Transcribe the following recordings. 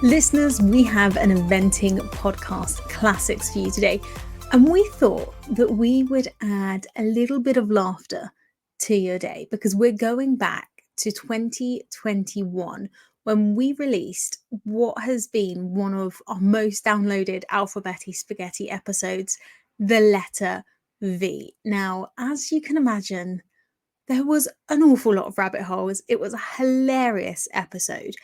Listeners, we have an Inventing Podcast Classics for you today, and we thought that we would add a little bit of laughter to your day because we're going back to 2021 when we released what has been one of our most downloaded Alphabetti Spaghetti episodes, the letter V. Now, as you can imagine, there was an awful lot of rabbit holes. It was a hilarious episode.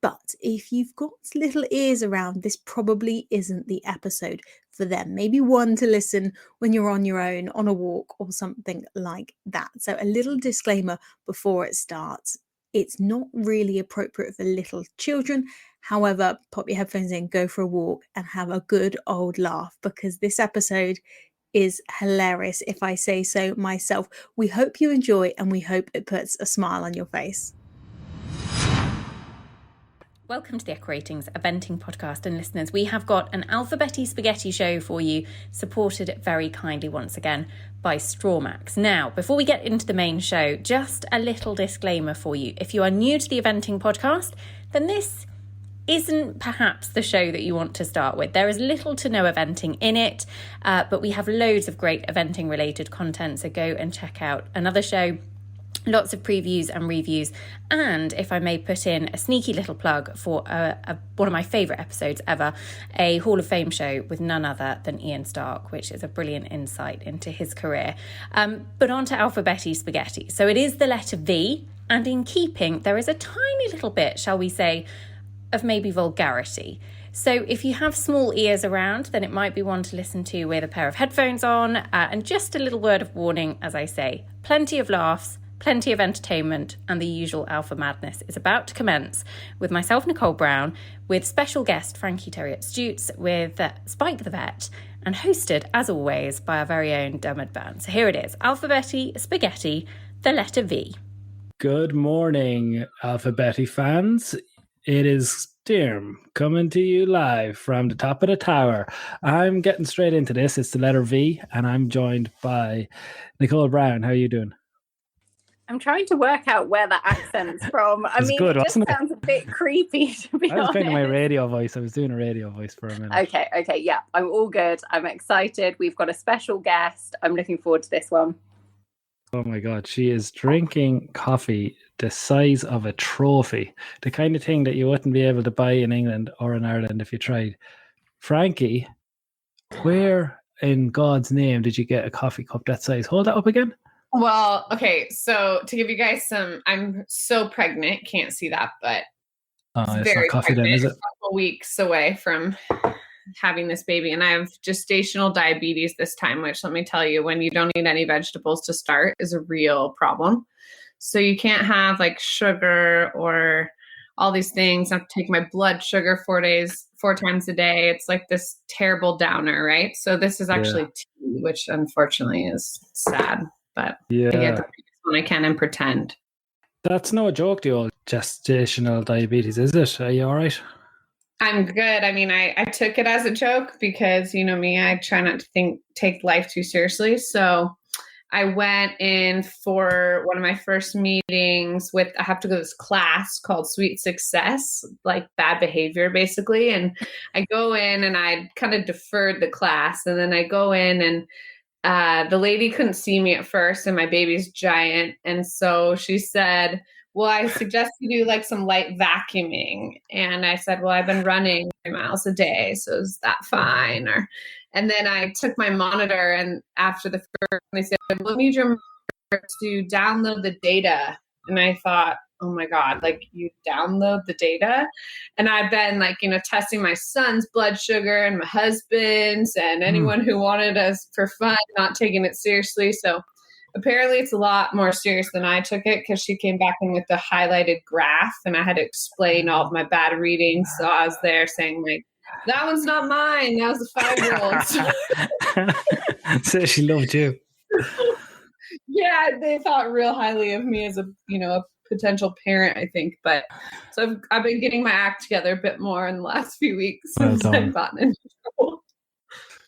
But if you've got little ears around, this probably isn't the episode for them. Maybe one to listen when you're on your own, on a walk, or something like that. So a little disclaimer before it starts. It's not really appropriate for little children. However, pop your headphones in, go for a walk, and have a good old laugh because this episode is hilarious, if I say so myself. We hope you enjoy and we hope it puts a smile on your face. Welcome to the EquiRatings Eventing Podcast, and listeners, we have got an Alphabetti Spaghetti show for you, supported very kindly once again by Strawmax. Now, before we get into the main show, just a little disclaimer for you. If you are new to the Eventing Podcast, then this isn't perhaps the show that you want to start with. There is little to no eventing in it, but we have loads of great eventing related content, so go and check out another show. Lots of previews and reviews, and if I may put in a sneaky little plug for one of my favourite episodes ever, a Hall of Fame show with none other than Ian Stark, which is a brilliant insight into his career. But on to Alphabetti Spaghetti. So it is the letter V, and in keeping, there is a tiny little bit, shall we say, of maybe vulgarity. So if you have small ears around, then it might be one to listen to with a pair of headphones on, and just a little word of warning, as I say, plenty of laughs, plenty of entertainment, and the usual alpha madness is about to commence with myself, Nicole Brown, with special guest Frankie Terriot-Stutes, with Spike the Vet, and hosted, as always, by our very own Dermot Byrne. So here it is, Alphabetti Spaghetti, the letter V. Good morning, Alphabetti fans. It is Stirm coming to you live from the top of the tower. I'm getting straight into this. It's the letter V, and I'm joined by Nicole Brown. How are you doing? I'm trying to work out where that accent's from. I mean, good, it just sounds a bit creepy, to be honest. I was kind of my radio voice. I was doing a radio voice for a minute. Okay, yeah. I'm all good. I'm excited. We've got a special guest. I'm looking forward to this one. Oh my God, she is drinking coffee the size of a trophy. The kind of thing that you wouldn't be able to buy in England or in Ireland if you tried. Frankie, where in God's name did you get a coffee cup that size? Hold that up again. Well, okay, so to give you guys I'm so pregnant, can't see that, but it's very not coffee pregnant. then, is it? A couple weeks away from having this baby, and I have gestational diabetes this time, which, let me tell you, when you don't eat any vegetables to start is a real problem. So you can't have like sugar or all these things. I have to take my blood sugar 4 times a day. It's like this terrible downer, right? So this is actually tea, which unfortunately is sad. But I get the biggest one I can and pretend. That's no joke, the old gestational diabetes, is it? Are you all right? I'm good. I mean, I took it as a joke because, you know me, I try not to take life too seriously. So I went in for one of my first meetings I have to go to this class called Sweet Success, like bad behavior, basically. And I go in and I kind of deferred the class. And then I go in and the lady couldn't see me at first, and my baby's giant. And so she said, well, I suggest you do like some light vacuuming. And I said, well, I've been running 3 miles a day. So is that fine? And then I took my monitor, and after the first, they said, we'll need your monitor to download the data. And I thought, oh my God, like you download the data? And I've been like, testing my son's blood sugar and my husband's and anyone who wanted us for fun, not taking it seriously. So apparently it's a lot more serious than I took it, because she came back in with the highlighted graph and I had to explain all of my bad readings. So I was there saying like, that one's not mine. That was a 5-year-old. So she loved you. Yeah, they thought real highly of me as a potential parent, I think. But so I've been getting my act together a bit more in the last few weeks since I've gotten into trouble.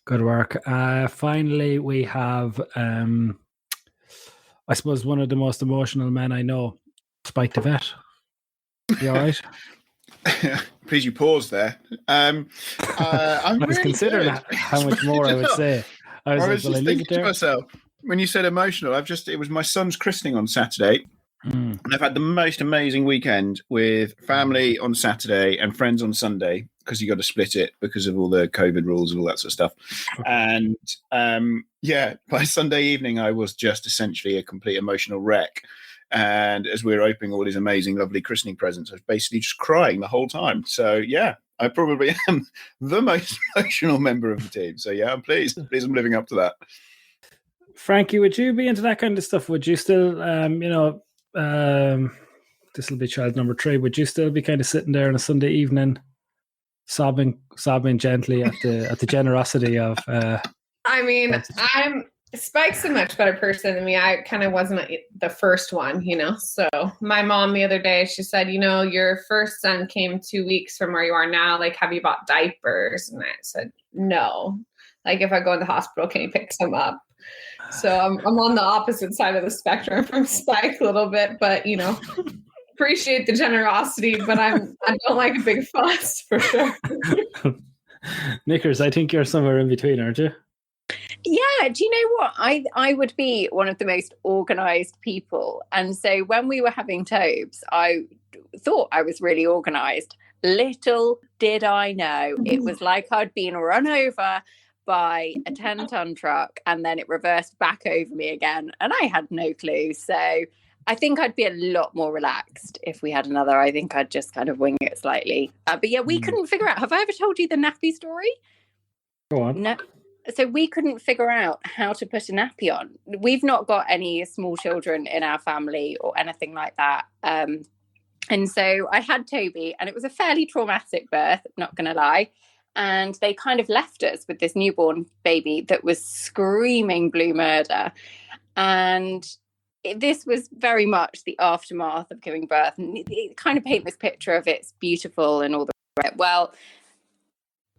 Good work. Finally, we have, I suppose, one of the most emotional men I know, Spike the Vet. You all right? Please, you pause there. I'm I was really considering good. how much more I would say. I was just thinking to myself, when you said emotional, it was my son's christening on Saturday. And I've had the most amazing weekend with family on Saturday and friends on Sunday, because you got to split it because of all the COVID rules and all that sort of stuff. And by Sunday evening, I was just essentially a complete emotional wreck. And as we were opening all these amazing, lovely christening presents, I was basically just crying the whole time. So, yeah, I probably am the most emotional member of the team. So, yeah, I'm pleased. I'm living up to that. Frankie, would you be into that kind of stuff? Would you still, this will be child number 3, would you still be kind of sitting there on a Sunday evening, sobbing gently at the generosity of... I mean, Spike's a much better person than me. I kind of wasn't the first one, So my mom the other day, she said, your first son came 2 weeks from where you are now. Like, have you bought diapers? And I said, no. Like, if I go in the hospital, can you pick some up? So I'm on the opposite side of the spectrum from Spike a little bit, but appreciate the generosity, but I don't like a big fuss for sure. Knickers, I think you're somewhere in between, aren't you? Yeah, do you know what? I would be one of the most organised people. And so when we were having Tobes, I thought I was really organised. Little did I know, it was like I'd been run over by a 10-ton truck, and then it reversed back over me again. And I had no clue. So I think I'd be a lot more relaxed if we had another. I think I'd just kind of wing it slightly. But yeah, we couldn't figure out. Have I ever told you the nappy story? Go on. No. So we couldn't figure out how to put a nappy on. We've not got any small children in our family or anything like that. And so I had Toby, and it was a fairly traumatic birth, not going to lie. And they kind of left us with this newborn baby that was screaming blue murder. And this was very much the aftermath of giving birth. And it kind of paint this picture of it's beautiful and all the rest. Well,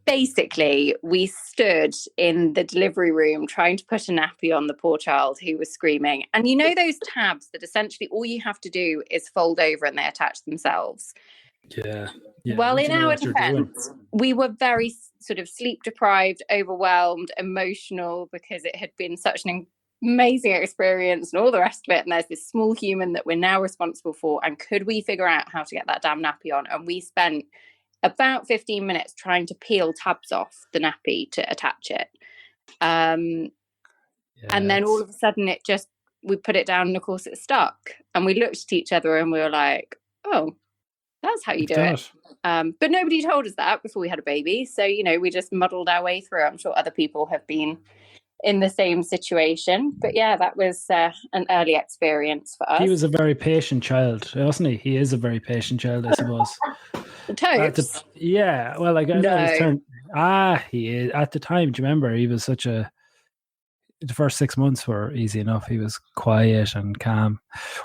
basically, we stood in the delivery room trying to put a nappy on the poor child who was screaming. And those tabs that essentially all you have to do is fold over and they attach themselves. Yeah. Well, in our defense, we were very sort of sleep deprived, overwhelmed, emotional, because it had been such an amazing experience and all the rest of it. And there's this small human that we're now responsible for. And could we figure out how to get that damn nappy on? And we spent about 15 minutes trying to peel tabs off the nappy to attach it. And then all of a sudden we put it down, and of course it stuck. And we looked at each other and we were like, oh, that's how you do it. But nobody told us that before we had a baby. So, we just muddled our way through. I'm sure other people have been in the same situation. But yeah, that was an early experience for us. He was a very patient child, wasn't he? He is a very patient child, I suppose. Tobes? Yeah, well, like, I know his turn. He is. At the time, do you remember? He was the first 6 months were easy enough. He was quiet and calm.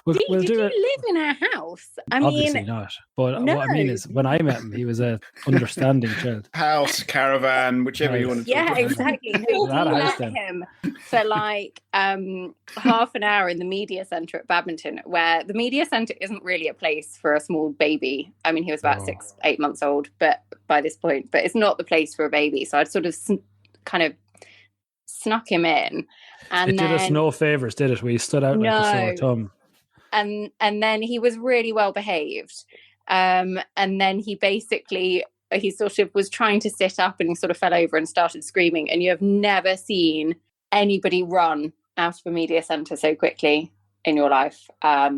Did you live in our house? Obviously not. But what I mean is, when I met him, he was a understanding child. House, caravan, whichever you want to talk about. Yeah, exactly. We let him for like half an hour in the media centre at Badminton, where the media centre isn't really a place for a small baby. I mean, he was about 6-8 months old, but by this point, but it's not the place for a baby. So I'd sort of kind of snuck him in, and it did us no favors, did it? We stood out like a sore thumb. And then he was really well behaved, and then he sort of was trying to sit up, and he sort of fell over and started screaming. And you have never seen anybody run out of a media centre so quickly in your life. But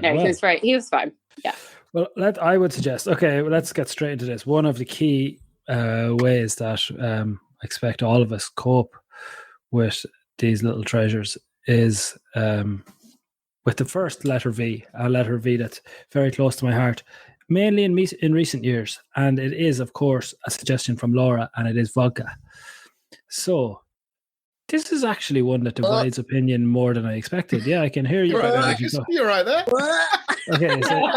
no, he was fine. Yeah. Well, I would suggest, let's get straight into this. One of the key ways that I expect all of us cope with these little treasures is with the first letter V, a letter V that's very close to my heart, mainly in recent years. And it is, of course, a suggestion from Laura, and it is vodka. So this is actually one that divides opinion more than I expected. Yeah, I can hear you. You're right there. Okay, so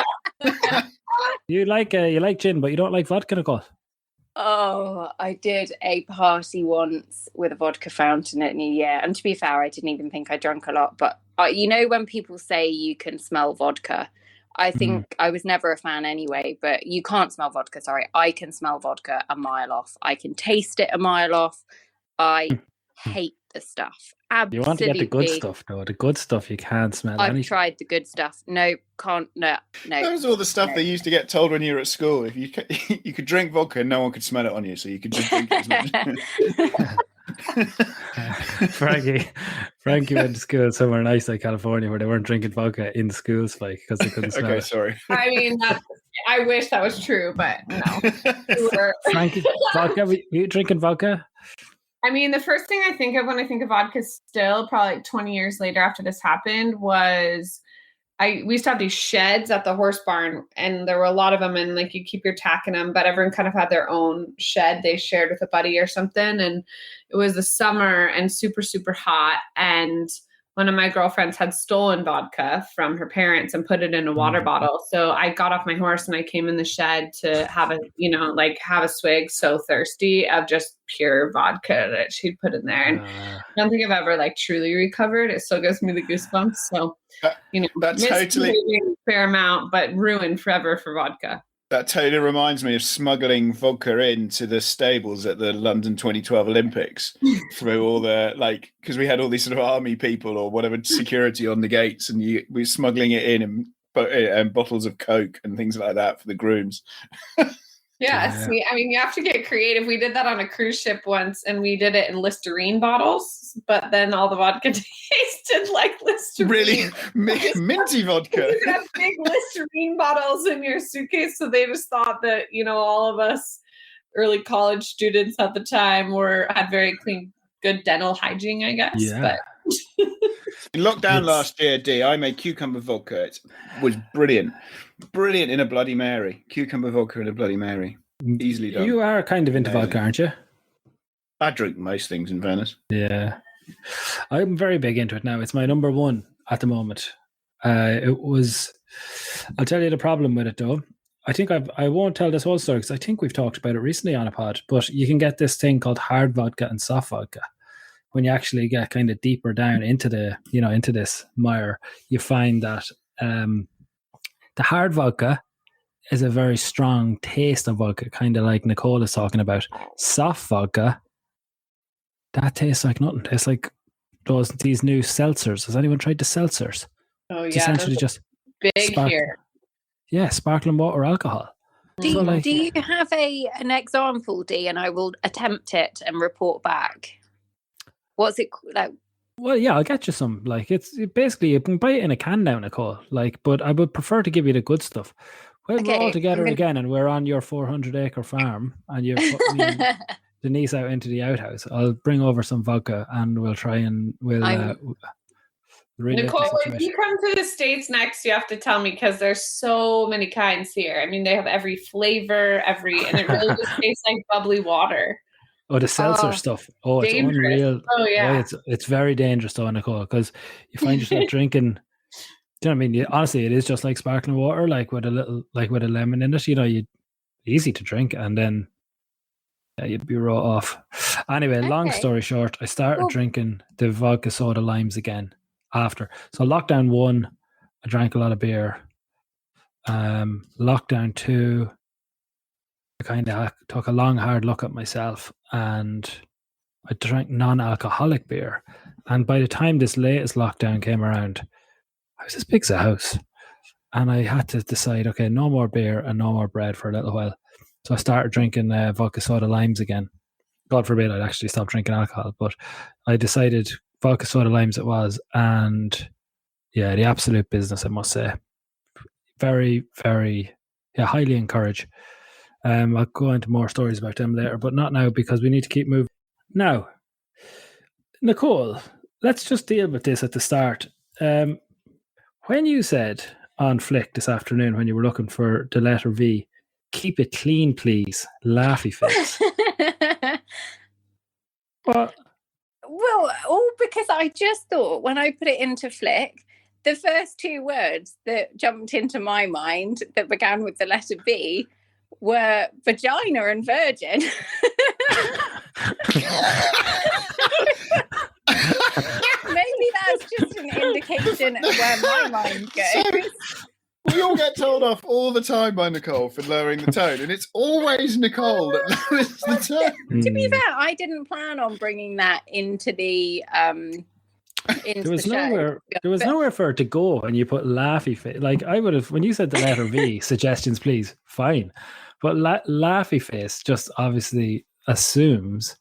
you like gin, but you don't like vodka, Nicole? Oh, I did a party once with a vodka fountain at New Year. And to be fair, I didn't even think I drank a lot. But when people say you can smell vodka, I think I was never a fan anyway, but you can't smell vodka. Sorry, I can smell vodka a mile off. I can taste it a mile off. I hate the stuff. Absolutely. You want to get the good stuff, though. The good stuff you can't smell. I've tried the good stuff. No, can't. No. That was all the stuff they used to get told when you were at school. If you could drink vodka, and no one could smell it on you, so you could just drink it as much. Frankie went to school somewhere nice like California where they weren't drinking vodka in the schools, like, because they couldn't smell it. Sorry. I mean, I wish that was true, but no. Frankie, vodka? Were you drinking vodka? I mean, the first thing I think of when I think of vodka still, probably like 20 years later after this happened, was we used to have these sheds at the horse barn, and there were a lot of them, and like you keep your tack in them, but everyone kind of had their own shed they shared with a buddy or something. And it was the summer and super, super hot. And one of my girlfriends had stolen vodka from her parents and put it in a water bottle. So I got off my horse and I came in the shed to have a swig, so thirsty, of just pure vodka that she'd put in there. And I don't think I've ever like truly recovered. It still gives me the goosebumps. So, that's totally a fair amount, but ruined forever for vodka. That totally reminds me of smuggling vodka into the stables at the London 2012 Olympics through all the, like, because we had all these sort of army people or whatever security on the gates, and we were smuggling it in and bottles of Coke and things like that for the grooms. Yeah, see, I mean, you have to get creative. We did that on a cruise ship once, and we did it in Listerine bottles, but then all the vodka tasted like Listerine. Really? Minty vodka? You have big Listerine bottles in your suitcase, so they just thought that, all of us early college students at the time had very clean, good dental hygiene, I guess. Yeah. But in lockdown last year, I made cucumber vodka. It was brilliant. Brilliant in a Bloody Mary. Cucumber vodka in a Bloody Mary. Easily done. You are kind of into vodka, aren't you? I drink most things, in fairness. Yeah. I'm very big into it now. It's my number one at the moment. I'll tell you the problem with it, though. I think I won't tell this whole story because I think we've talked about it recently on a pod, but you can get this thing called hard vodka and soft vodka. When you actually get kind of deeper down into into this mire, you find that the hard vodka is a very strong taste of vodka, kind of like Nicole is talking about. Soft vodka, that tastes like nothing. It's like these new seltzers. Has anyone tried the seltzers? Oh, It's yeah. essentially just Big here. Yeah, sparkling water alcohol. Do you have an example, Dee, and I will attempt it and report back? What's it like? Well, yeah, I'll get you some. Like, it's basically, you can buy it in a can now, Nicole. Like, but I would prefer to give you the good stuff. Well, we're all together again, and we're on your 400-acre farm, and you're putting Denise out into the outhouse. I'll bring over some vodka, and we'll try and Nicole, if you come to the States next, you have to tell me, because there's so many kinds here. I mean, they have every flavor, and it really just tastes like bubbly water. Oh, the seltzer stuff. Oh, it's dangerous. Unreal. Oh, yeah. It's very dangerous, though, Nicole, because you find yourself drinking. Do you know what I mean? Honestly, it is just like sparkling water, like with a lemon in it. Easy to drink, and then you'd be raw off. Anyway, long story short, I started drinking the vodka soda limes again after. So lockdown 1, I drank a lot of beer. Lockdown 2, I kind of took a long, hard look at myself, and I drank non-alcoholic beer. And by the time this latest lockdown came around, I was as big as a house. And I had to decide, okay, no more beer and no more bread for a little while. So I started drinking vodka soda limes again. God forbid I'd actually stop drinking alcohol. But I decided vodka soda limes it was. And yeah, the absolute business, I must say. Very, very, highly encourage. I'll go into more stories about them later, but not now because we need to keep moving. Now, Nicole, let's just deal with this at the start. When you said on Flick this afternoon, when you were looking for the letter V, keep it clean, please, laughy face. What? Well, all because I just thought when I put it into Flick, the first 2 words that jumped into my mind that began with the letter V were vagina and virgin. Maybe that's just an indication of where my mind goes. We all get told off all the time by Nicole for lowering the tone, and it's always Nicole that lowers the tone. To be fair, I didn't plan on bringing that into the There was nowhere for it to go, and you put laughy face. Like I would have when you said the letter V. Suggestions, please. Fine, but laughy face just obviously assumes,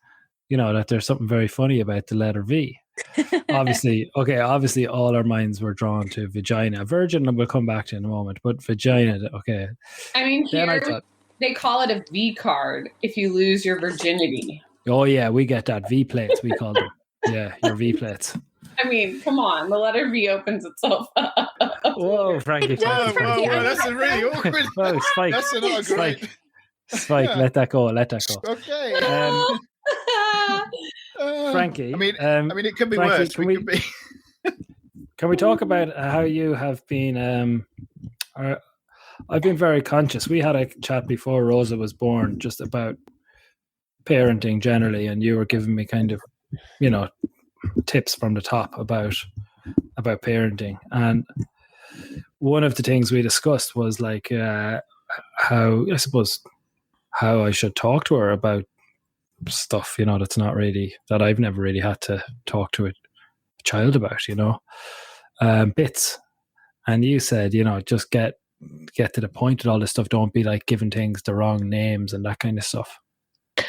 that there's something very funny about the letter V. Obviously, all our minds were drawn to vagina. Virgin, we'll come back to in a moment, but vagina, okay. I mean, here they call it a V card if you lose your virginity. Oh yeah, we get that V plates. We call them. Yeah, your V plates. I mean, come on, the letter V opens itself up. Whoa, Frankie! Whoa, that's a really awkward. Whoa, Spike! That's not great. Spike, let that go. Okay. Frankie. I mean, it could be Frankie, worse. Can we talk about how you have been? I've been very conscious. We had a chat before Rosa was born, just about parenting generally, and you were giving me kind of, tips from the top about parenting. And one of the things we discussed was like how I should talk to her about stuff, that's not really, that I've never really had to talk to a child about, bits. And you said, just get to the point with all this stuff. Don't be like giving things the wrong names and that kind of stuff.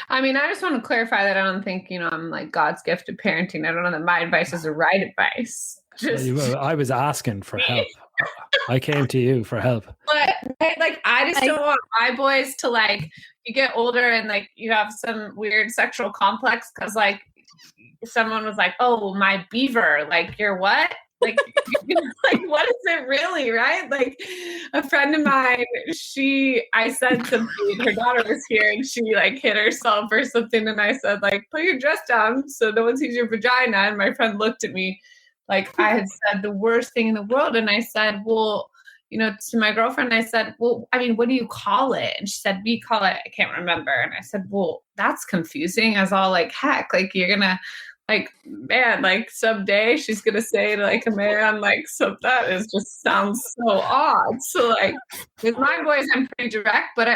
I mean, I just want to clarify that I don't think, I'm like God's gift to parenting. I don't know that my advice is the right advice. I was asking for help. I came to you for help. But I just don't want my boys to you get older and you have some weird sexual complex because someone was like, oh, my beaver, you're what? What is it really, right? A friend of mine, I said something, her daughter was here and she hit herself or something. And I said put your dress down so no one sees your vagina. And my friend looked at me I had said the worst thing in the world. And I said, well, to my girlfriend, I said, well, I mean, what do you call it? And she said, we call it, I can't remember. And I said, well, that's confusing as all heck, you're going to man, someday she's going to say to a man, so that is just sounds so odd. So with my boys, I'm pretty direct, but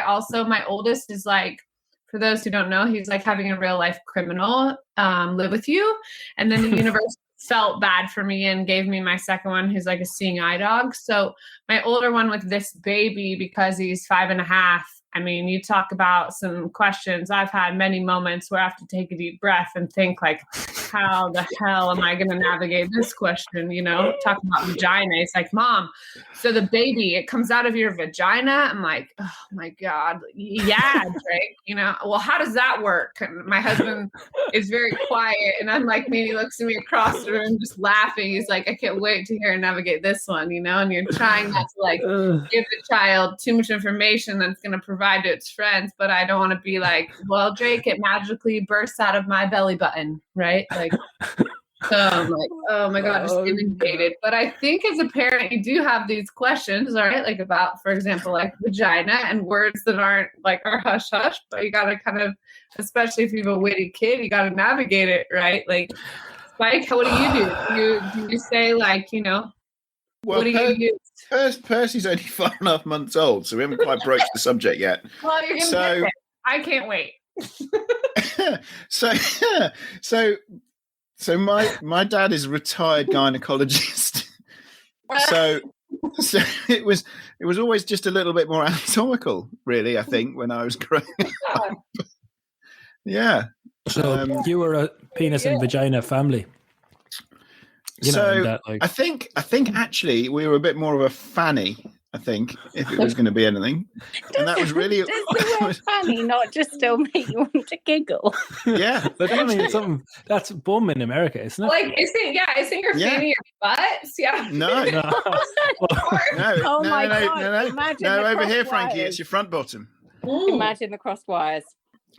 my oldest is for those who don't know, he's having a real life criminal live with you. And then the universe felt bad for me and gave me my second one, who's a seeing eye dog. So my older one with this baby, because he's 5.5, I mean, you talk about some questions. I've had many moments where I have to take a deep breath and think how the hell am I going to navigate this question? Talking about vagina. It's Mom, so the baby, it comes out of your vagina. I'm like, oh my God. Yeah, Drake, well, how does that work? And my husband is very quiet. And I'm maybe he looks at me across the room just laughing. He's like, I can't wait to hear and navigate this one, and you're trying not to give the child too much information that's going to provide to its friends. But I don't want to be well, Drake, it magically bursts out of my belly button, right? So I'm oh my God, just inundated. But I think as a parent, you do have these questions, all right? About, for example, vagina and words that aren't are hush hush, but you got to kind of, especially if you have a witty kid, you got to navigate it, right? Spike, what do you do? Do you say well, what do you use? Percy's only 5.5 months old, so we haven't quite broached the subject yet. Well, you're going to get it. I can't wait. So my dad is a retired gynecologist. so it was always just a little bit more anatomical, really, I think, when I was growing up. Yeah. So you were a penis and vagina family. I think actually we were a bit more of a fanny. I think if it was going to be anything, and that was really does the word funny not just still make you want to giggle? Yeah, but I mean something that's bum in America, isn't it? Isn't your fanny your butt? Yeah. No. No. Oh my God! Imagine no, over here, wires. Frankie, it's your front bottom. Ooh. Imagine the cross wires.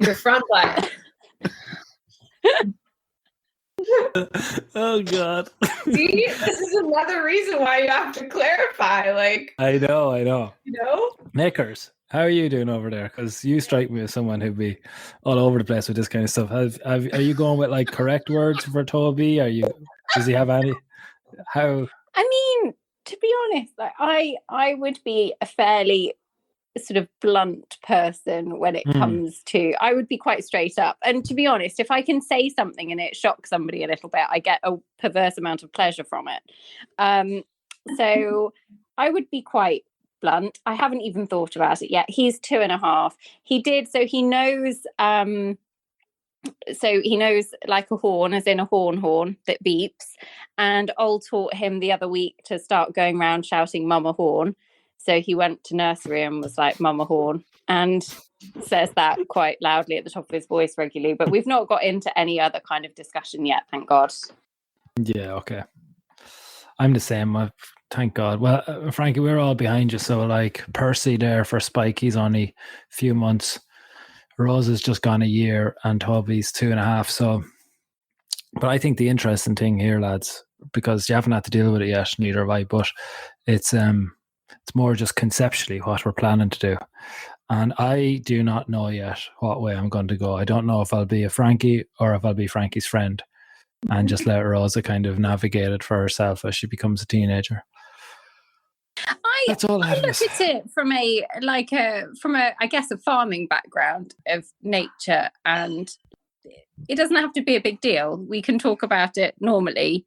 Your front butt. Oh God. See, this is another reason why you have to clarify. I know. Knickers, how are you doing over there? Because you strike me as someone who'd be all over the place with this kind of stuff. Are you going with correct words for Toby? Does he have any? How? I mean, to be honest, like I would be a fairly sort of blunt person when it comes to, I would be quite straight up. And to be honest, if I can say something and it shocks somebody a little bit, I get a perverse amount of pleasure from it. So I would be quite blunt. I haven't even thought about it yet. He's 2.5. He knows like a horn, as in a horn that beeps. And Ol taught him the other week to start going around shouting "Mama Horn." So he went to nursery and was like "Mama Horn," and says that quite loudly at the top of his voice regularly. But we've not got into any other kind of discussion yet, thank God. Yeah, okay. I'm the same. Thank God. Well, Frankie, we're all behind you. So, like Percy there for Spike, he's only a few months. Rose has just gone a year, and Toby's 2.5. So, but I think the interesting thing here, lads, because you haven't had to deal with it yet, neither have I. But it's more just conceptually what we're planning to do, and I do not know yet what way I'm going to go. I don't know if I'll be a Frankie or if I'll be Frankie's friend, and just let Rosa kind of navigate it for herself as she becomes a teenager. That's all I look at it from I guess a farming background of nature, and it doesn't have to be a big deal. We can talk about it normally,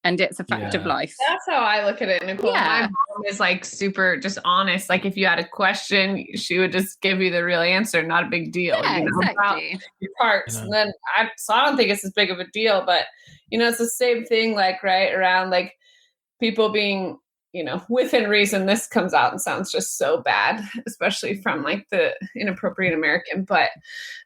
and it's a fact of life. That's how I look at it, Nicole. My mom is like super just honest. Like if you had a question, she would just give you the real answer. Not a big deal. Yeah, exactly. Your parts. And then I don't think it's as big of a deal, but it's the same thing, like right around like people being, within reason. This comes out and sounds just so bad, especially from like the inappropriate American, but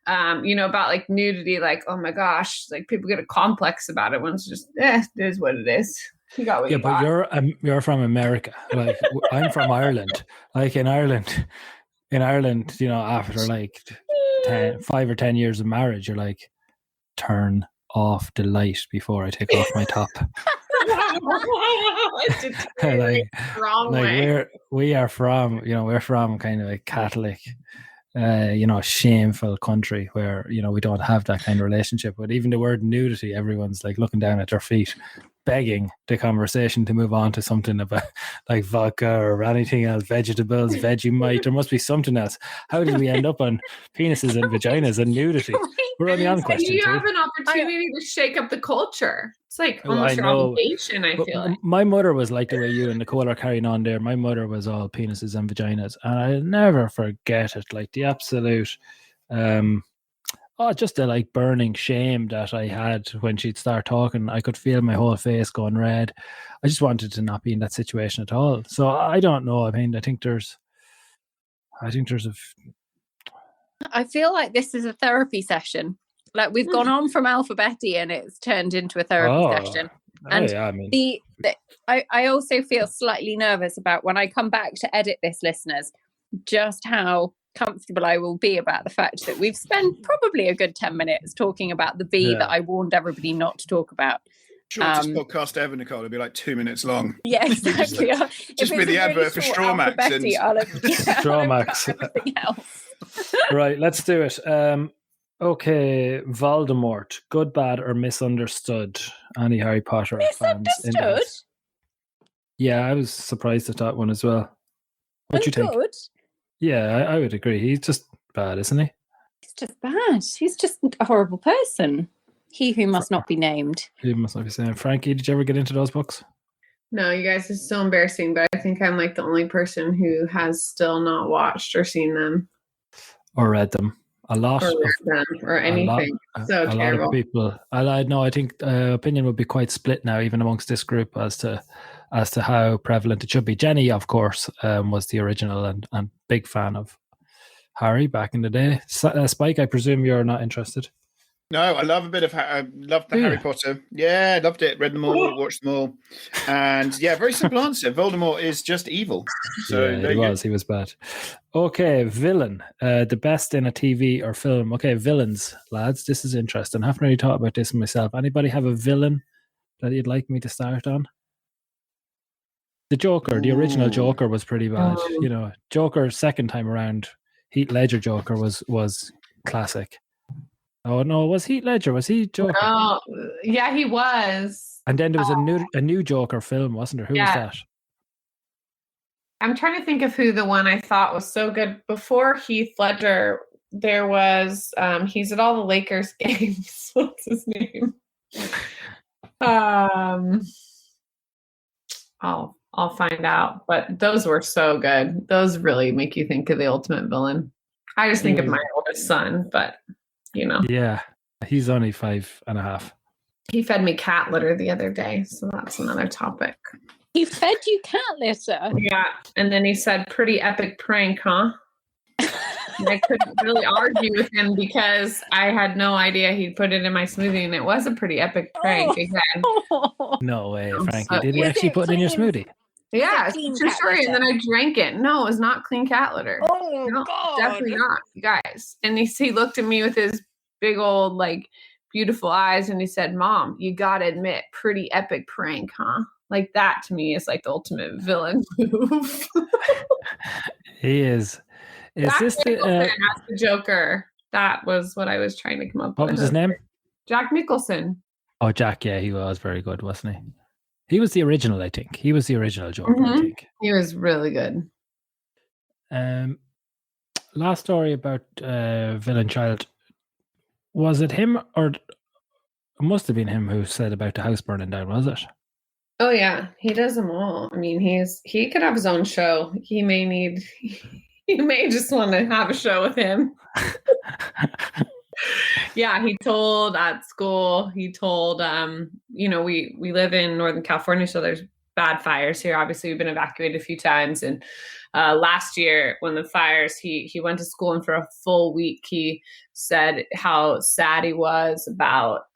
about like nudity, like, oh my gosh, like people get a complex about it when it's just, it is what it is. You got what you but got. you're from America. Like I'm from Ireland. Like in Ireland, after like 5 or 10 years of marriage, you're like, turn off the light before I take off my top. We are from, we're from kind of a Catholic, shameful country where, we don't have that kind of relationship. But even the word nudity, everyone's like looking down at their feet, begging the conversation to move on to something about like vodka or anything else, vegetables, Vegemite. There must be something else. How did we end up on penises and vaginas and nudity? We're only on question you 2. have an opportunity to shake up the culture. It's like almost your obligation, I feel like. My mother was like the way you and Nicole are carrying on there. My mother was all penises and vaginas, and I'll never forget it. Like the absolute, just the like burning shame that I had when she'd start talking. I could feel my whole face going red. I just wanted to not be in that situation at all. So I don't know. I mean, I think there's I feel like this is a therapy session. Like we've gone on from Alphabetti and it's turned into a therapy session. And yeah, I mean, I also feel slightly nervous about when I come back to edit this, listeners, just how comfortable I will be about the fact that we've spent probably a good 10 minutes talking about the V that I warned everybody not to talk about. Shortest podcast ever, Nicole. It'll be like 2 minutes long. Yeah, exactly. just be the advert for Strawmax. Strawmax. Everything else. Right, let's do it. Okay, Voldemort, good, bad, or misunderstood? Any Harry Potter fans? Misunderstood? Yeah, I was surprised at that one as well. What do you think? Good. Yeah, I would agree. He's just bad, isn't he? He's just bad. He's just a horrible person. He who must not be named. He must not be saying. Frankie, did you ever get into those books? No, you guys, it's so embarrassing, but I think I'm like the only person who has still not watched or seen them. Or read them. A lot. Or anything. So terrible. A lot of people. I think opinion would be quite split now, even amongst this group, as to how prevalent it should be. Jenny, of course, was the original and big fan of Harry back in the day. Spike, I presume you're not interested. No, I love a bit of. I love the Harry Potter. Yeah, I loved it. Read them all, watched them all, and yeah, very simple answer. Voldemort is just evil. So yeah, he was bad. Okay, villain, the best in a TV or film. Okay, villains, lads. This is interesting. I haven't really thought about this myself. Anybody have a villain that you'd like me to start on? The Joker, the original Joker, was pretty bad. Joker second time around, Heath Ledger Joker was classic. Oh no, was Heath Ledger? Was he Joker? Oh, yeah, he was. And then there was a new Joker film, wasn't there? Who was that? I'm trying to think of who the one I thought was so good. Before Heath Ledger, there was he's at all the Lakers games. What's his name? I'll find out. But those were so good. Those really make you think of the ultimate villain. I just think of my oldest son, but Yeah, he's only 5.5. He fed me cat litter the other day, so that's another topic. He fed you cat litter? Yeah, and then he said, "Pretty epic prank, huh?" And I couldn't really argue with him because I had no idea he'd put it in my smoothie, and it was a pretty epic prank again. No way, Frankie. Did he actually put it in your smoothie? Yeah, it's true story. And then I drank it. No, it was not clean cat litter. Oh, no, God. Definitely not, you guys. And he looked at me with his big old, like, beautiful eyes, and he said, "Mom, you gotta admit, pretty epic prank, huh?" Like, that to me is like the ultimate villain move. He is. Is Jack this Nicholson as the Joker? That was what I was trying to come up with. What was his name? Jack Nicholson. Oh, Jack. Yeah, he was very good, wasn't he? He was the original, I think. He was the original Joker, I think. He was really good. Last story about villain child. Was it him, or it must have been him who said about the house burning down, was it? Oh yeah, he does them all. I mean, he could have his own show. You may just want to have a show with him. Yeah, he told at school, we live in Northern California, so there's bad fires here. Obviously, we've been evacuated a few times. And last year when the fires, he went to school, and for a full week, he said how sad he was about,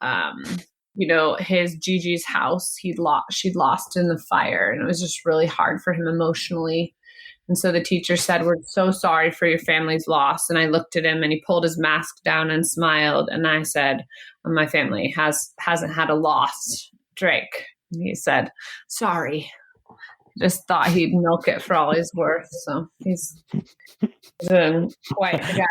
his Gigi's house she'd lost in the fire. And it was just really hard for him emotionally. And so the teacher said, "We're so sorry for your family's loss." And I looked at him, and he pulled his mask down and smiled. And I said, "My family hasn't had a loss, Drake." And he said, "Sorry. Just thought he'd milk it for all he's worth." So he's quite the guy.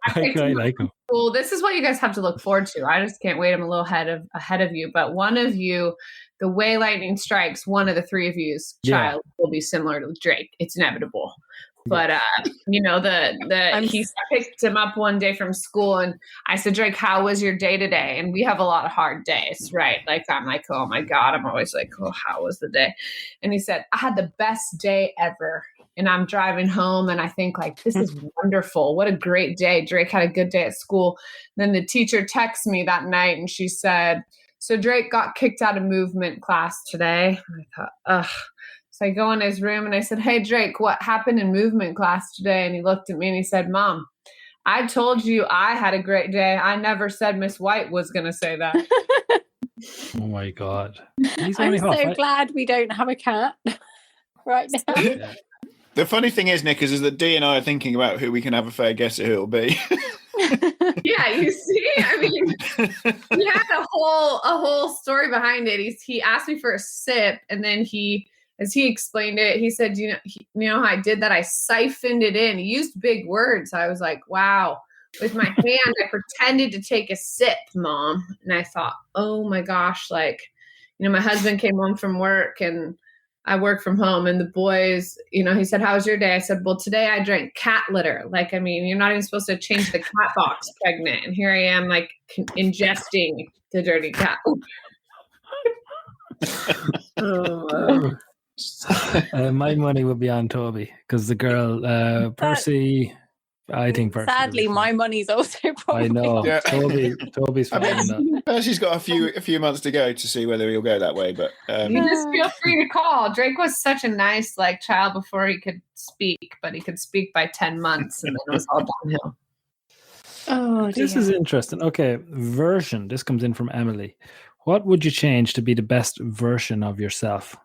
I quite like him. Well, this is what you guys have to look forward to. I just can't wait. I'm a little ahead of you. But one of you, the way lightning strikes, one of the three of you's child will be similar to Drake. It's inevitable. But he picked him up one day from school, and I said, "Drake, how was your day today?" And we have a lot of hard days, right? Like, I'm like, "Oh my God," I'm always like, "Oh, how was the day?" And he said, "I had the best day ever." And I'm driving home, and I think, like, this is wonderful. What a great day. Drake had a good day at school. And then the teacher texted me that night, and she said, "So Drake got kicked out of movement class today." And I thought, ugh. So I go in his room, and I said, "Hey, Drake, what happened in movement class today?" And he looked at me, and he said, "Mom, I told you I had a great day. I never said Miss White was going to say that." Oh, my God. I'm so glad we don't have a cat right now. Yeah. The funny thing is, Nick, is that Dee and I are thinking about who we can have a fair guess at who it'll be. Yeah, you see, I mean, he had a whole story behind it. He asked me for a sip, and then as he explained it, he said, you know how I did that? I siphoned it in. He used big words. I was like, wow. With my hand, I pretended to take a sip, Mom. And I thought, oh my gosh, like, my husband came home from work, and I work from home, and the boys, he said, "How was your day?" I said, "Well, today I drank cat litter." Like, I mean, you're not even supposed to change the cat box pregnant. And here I am, like, ingesting the dirty cat. My money would be on Toby, because the girl, Percy, I think Percy. Sadly, my money's also probably. I know. Yeah. Toby's fine. Percy's got a few months to go to see whether he'll go that way. But you just feel free to call. Drake was such a nice child before he could speak, but he could speak by 10 months, and then it was all downhill. Oh, dear. This is interesting. Okay, version. This comes in from Emily. What would you change to be the best version of yourself?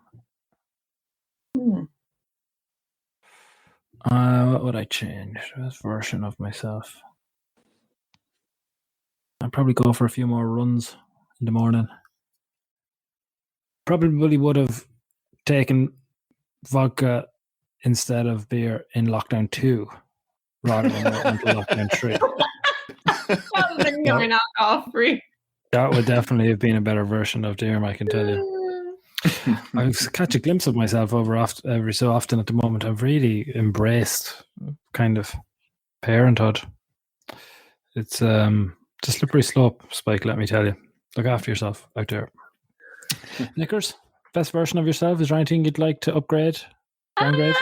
What would I change? Best version of myself. I'd probably go for a few more runs in the morning. Probably would have taken vodka instead of beer in lockdown 2 rather than into lockdown 3. That would have been alcohol free. That would definitely have been a better version of Dearm, I can tell you. I catch a glimpse of myself every so often at the moment. I've really embraced kind of parenthood. It's a slippery slope, Spike, let me tell you. Look after yourself out there. Knickers, best version of yourself? Is there anything you'd like to upgrade, downgrade,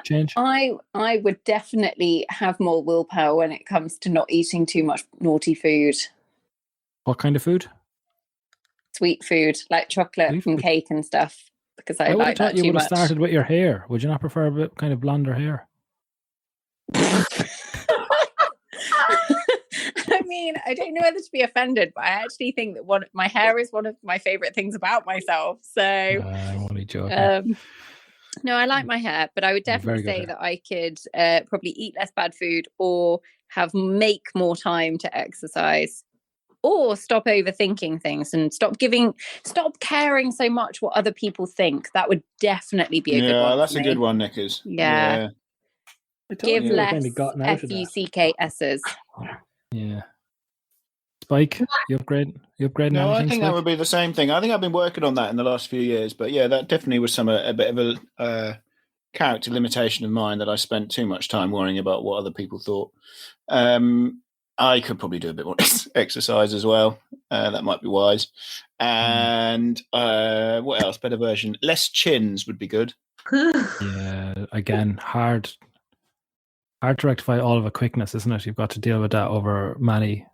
change? I would definitely have more willpower when it comes to not eating too much naughty food. What kind of food? Sweet food, like chocolate and cake and stuff, because I would like have thought that you too would have much. started with your hair. Would you not prefer a bit kind of blonder hair? I mean, I don't know whether to be offended, but I actually think that my hair is one of my favorite things about myself. So I'm only joking. No, I like my hair, but I would definitely say that I could probably eat less bad food, or make more time to exercise, or stop overthinking things and stop caring so much what other people think. That would definitely be a good one. Yeah, that's a good one, Knickers. Yeah. Give less FUCKS's. Yeah. Spike, you upgrading No, anything, I think Spike? that would be the same thing. I think I've been working on that in the last few years, but yeah, that definitely was a bit of a character limitation of mine, that I spent too much time worrying about what other people thought. I could probably do a bit more exercise as well. That might be wise. And what else? Better version. Less chins would be good. Yeah, again, hard to rectify all of a quickness, isn't it? You've got to deal with that over many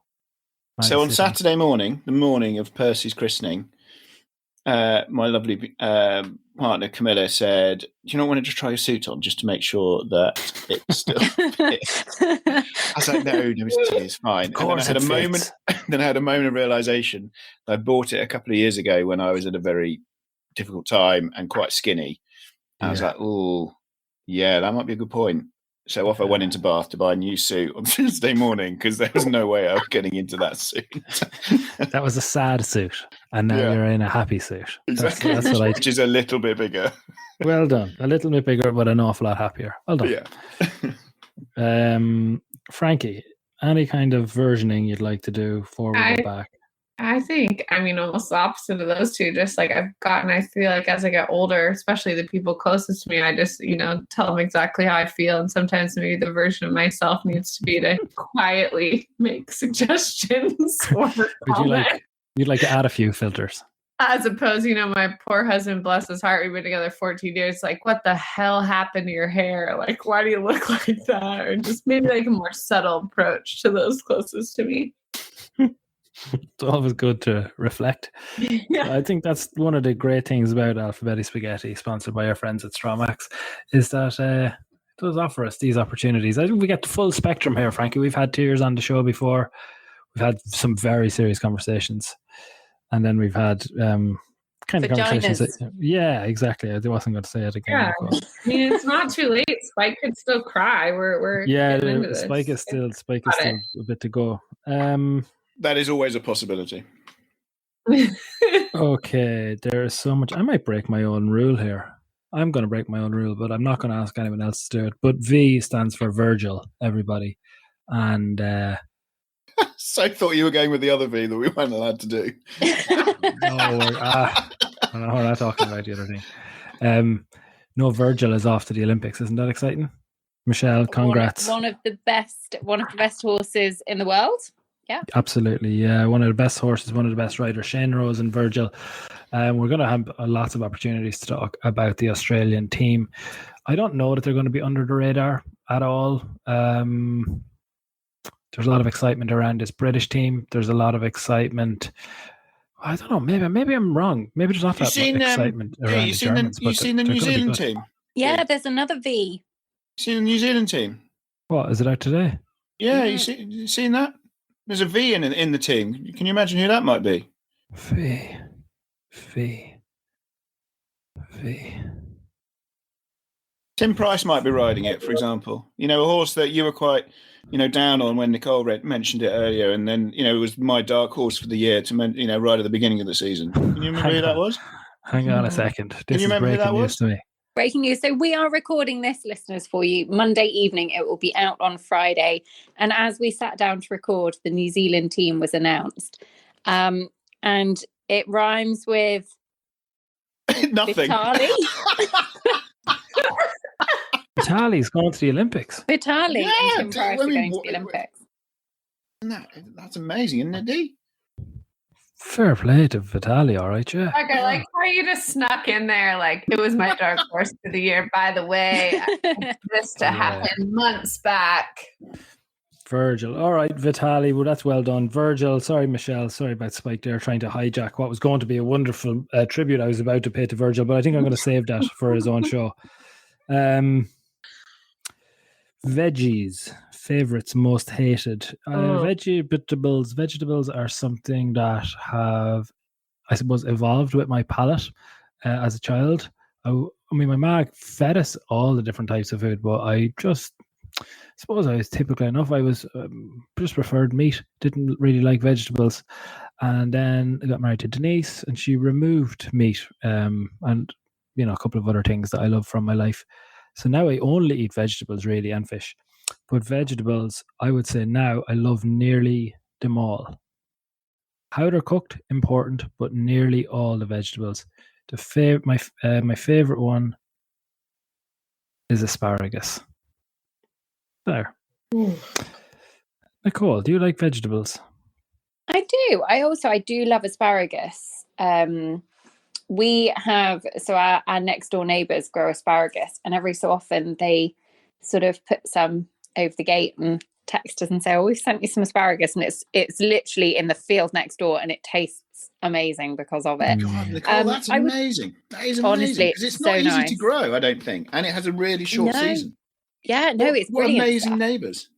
so on sittings. Saturday morning, the morning of Percy's christening, my lovely partner Camilla said, "Do you not want to just try your suit on just to make sure that it still fits?" I was like, "No, it's fine." And then I had a moment. Then I had a moment of realization. I bought it a couple of years ago when I was at a very difficult time and quite skinny. I was like, "Oh, yeah, that might be a good point." So off I went into Bath to buy a new suit on Thursday morning, because there was no way I was getting into that suit. That was a sad suit, and now you're in a happy suit. Exactly. That's what Which is a little bit bigger. Well done. A little bit bigger, but an awful lot happier. Well done. Yeah. Frankie, any kind of versioning you'd like to do forward or back? I think, almost the opposite of those two. Just like I feel like as I get older, especially the people closest to me, I just, tell them exactly how I feel. And sometimes maybe the version of myself needs to be to quietly make suggestions. Or you'd like to add a few filters. As opposed, my poor husband, bless his heart, we've been together 14 years. Like, what the hell happened to your hair? Like, why do you look like that? Or just maybe like a more subtle approach to those closest to me. It's always good to reflect. Yeah. I think that's one of the great things about Alphabetti Spaghetti, sponsored by our friends at Strawmax, is that it does offer us these opportunities. I think we get the full spectrum here, Frankie. We've had tears on the show before. We've had some very serious conversations. And then we've had kind of conversations. Yeah, exactly. I wasn't going to say it again. Yeah. It's not too late. Spike could still cry. We're Spike is still a bit to go. That is always a possibility. Okay, there's so much. I might break my own rule here. I'm going to break my own rule, but I'm not going to ask anyone else to do it. But V stands for Virgil, everybody. And so I thought you were going with the other V that we weren't allowed to do. No, we're not talking about the other thing. No, Virgil is off to the Olympics. Isn't that exciting? Michelle, congrats. One of the best horses in the world. Yeah, absolutely. Yeah, one of the best horses, one of the best riders, Shane Rose and Virgil. We're going to have lots of opportunities to talk about the Australian team. I don't know that they're going to be under the radar at all. There's a lot of excitement around this British team. There's a lot of excitement. I don't know. Maybe I'm wrong. Maybe there's not that much excitement around the Germans. You've seen the New Zealand team? Yeah, there's another V. Seen the New Zealand team? What, is it out today? Yeah, you seen that? There's a V in the team. Can you imagine who that might be? V. Tim Price might be riding it, for example. A horse that you were quite, down on when Nicole mentioned it earlier, and then, it was my dark horse for the year to, right at the beginning of the season. Can you remember who that was? Hang on a second. Can you remember who that was? To me. Breaking news. So we are recording this, listeners, for you Monday evening. It will be out on Friday. And as we sat down to record, the New Zealand team was announced. And it rhymes with Nothing. Vitali. Vitali's going to the Olympics. Vitali Yeah, and Tim Price are going to the Olympics. That's amazing, isn't it, Dee? Fair play to Vitali, all right, yeah. Like, I like how you just snuck in there. Like, it was my dark horse of the year. By the way, I wanted this to happen months back. Virgil. All right, Vitali. Well, that's well done. Virgil. Sorry, Michelle. Sorry about Spike there trying to hijack what was going to be a wonderful tribute I was about to pay to Virgil, but I think I'm going to save that for his own show. Veggies. Favorites, most hated. Vegetables are something that have, I suppose, evolved with my palate as a child. I mean, my mom fed us all the different types of food, but I suppose I was typical enough. I was just preferred meat, didn't really like vegetables. And then I got married to Denise and she removed meat and, you know, a couple of other things that I love from my life. So now I only eat vegetables really and fish. But vegetables, I would say now I love nearly them all. How they're cooked, important, but nearly all the vegetables. My favorite one is asparagus. There. Ooh. Nicole, do you like vegetables? I do. I do love asparagus. We have, so our next door neighbours grow asparagus, and every so often they sort of put some over the gate and text us and say, "Oh, we've sent you some asparagus," and it's literally in the field next door, and it tastes amazing because of it. God, Nicole, that's amazing. That is amazing. Honestly, because it's not easy to grow, I don't think, and it has a really short season. Yeah, no, it's what brilliant. Amazing neighbours.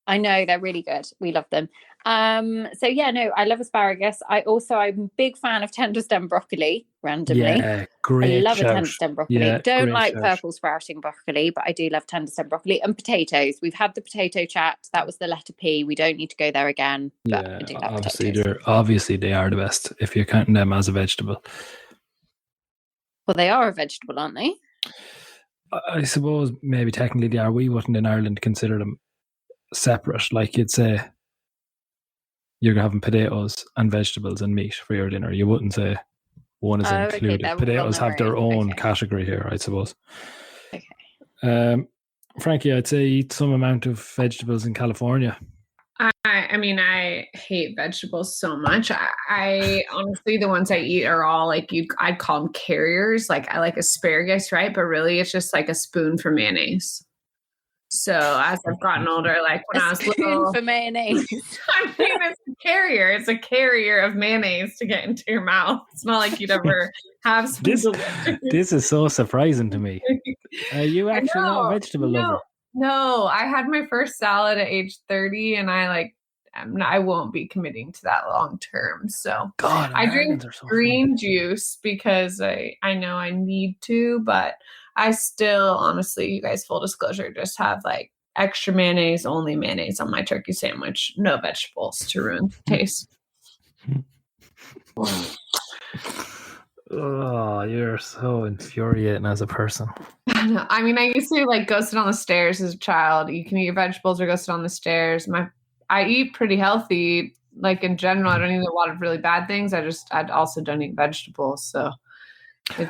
I know, they're really good. We love them. So yeah, no, I love asparagus. I'm a big fan of tender stem broccoli, randomly. Yeah, great. I love shout. a tender stem broccoli. Yeah, Don't like shout. purple sprouting broccoli, but I do love tender stem broccoli and potatoes. We've had the potato chat. That was the letter P. We don't need to go there again. But Yeah, I do love obviously they are the best if you're counting them as a vegetable. Well, they are a vegetable, aren't they? I suppose maybe technically they are. We wouldn't in Ireland consider them separate. Like you'd say you're having potatoes and vegetables and meat for your dinner. You wouldn't say one is included. Okay, potatoes have their own category here, I suppose. Okay. Frankie, I'd say eat some amount of vegetables in California. I mean, I hate vegetables so much. I honestly, the ones I eat are all like I'd call them carriers. Like I like asparagus, right? But really, it's just like a spoon for mayonnaise. So as I've gotten older, like when I was little, for mayonnaise. I mean, it's a carrier. It's a carrier of mayonnaise to get into your mouth. It's not like you'd ever have some. This is so surprising to me. Are you actually not a vegetable lover? No, I had my first salad at age 30, and I won't be committing to that long term. So God, I drink green juice because I know I need to, but I still, honestly, you guys, full disclosure, just have like extra mayonnaise, only mayonnaise on my turkey sandwich. No vegetables to ruin the taste. Oh, you're so infuriating as a person. I mean, I used to like go sit on the stairs as a child. You can eat your vegetables or go sit on the stairs. I eat pretty healthy. Like in general, I don't eat a lot of really bad things. I also don't eat vegetables. So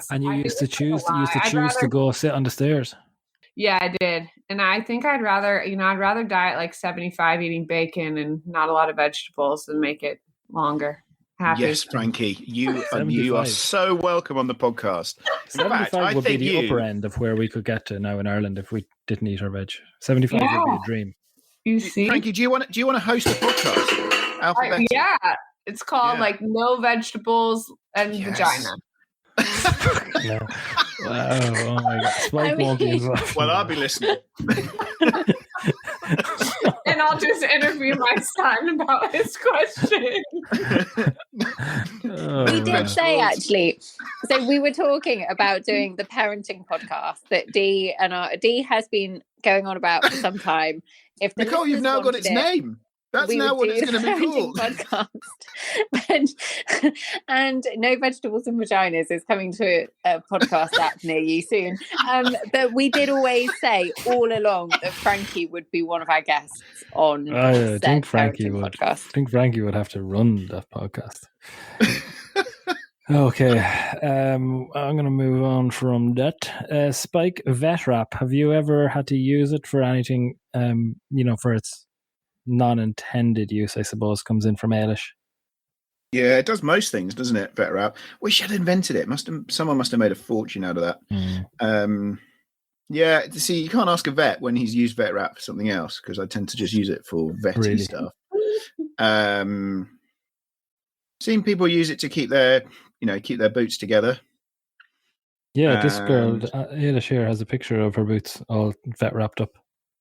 and you used to choose to go sit on the stairs. Yeah, I did. And I think I'd rather diet like 75 eating bacon and not a lot of vegetables than make it longer. Happy. Yes, Frankie, you are so welcome on the podcast. 75 would be the upper end of where we could get to now in Ireland if we didn't eat our veg. 75 would be a dream. You see, Frankie, do you want to host a podcast? Alphabetti? Yeah, it's called like No Vegetables and Vagina. No. Wow! Oh my God, Spike won't be involved. Well, I'll be listening. And I'll just interview my son about his question. We did say, actually, so we were talking about doing the parenting podcast that Dee has been going on about for some time. If Nicole, you've now got its name. That's now what it's going to be called. Podcast. And No Vegetables and Vaginas is coming to a podcast app near you soon. But we did always say all along that Frankie would be one of our guests on I think Frankie would. Podcast. I think Frankie would have to run that podcast. Okay, I'm going to move on from that. Spike vet wrap. Have you ever had to use it for anything? For its non-intended use, I suppose, comes in from Ailish. Yeah, it does most things, doesn't it? Vet wrap. Wish I'd invented it. Someone must have made a fortune out of that. Yeah, see, you can't ask a vet when he's used vet wrap for something else, because I tend to just use it for vetty stuff. Seen people use it to keep their boots together. Yeah, this girl, Ailish here, has a picture of her boots all vet wrapped up.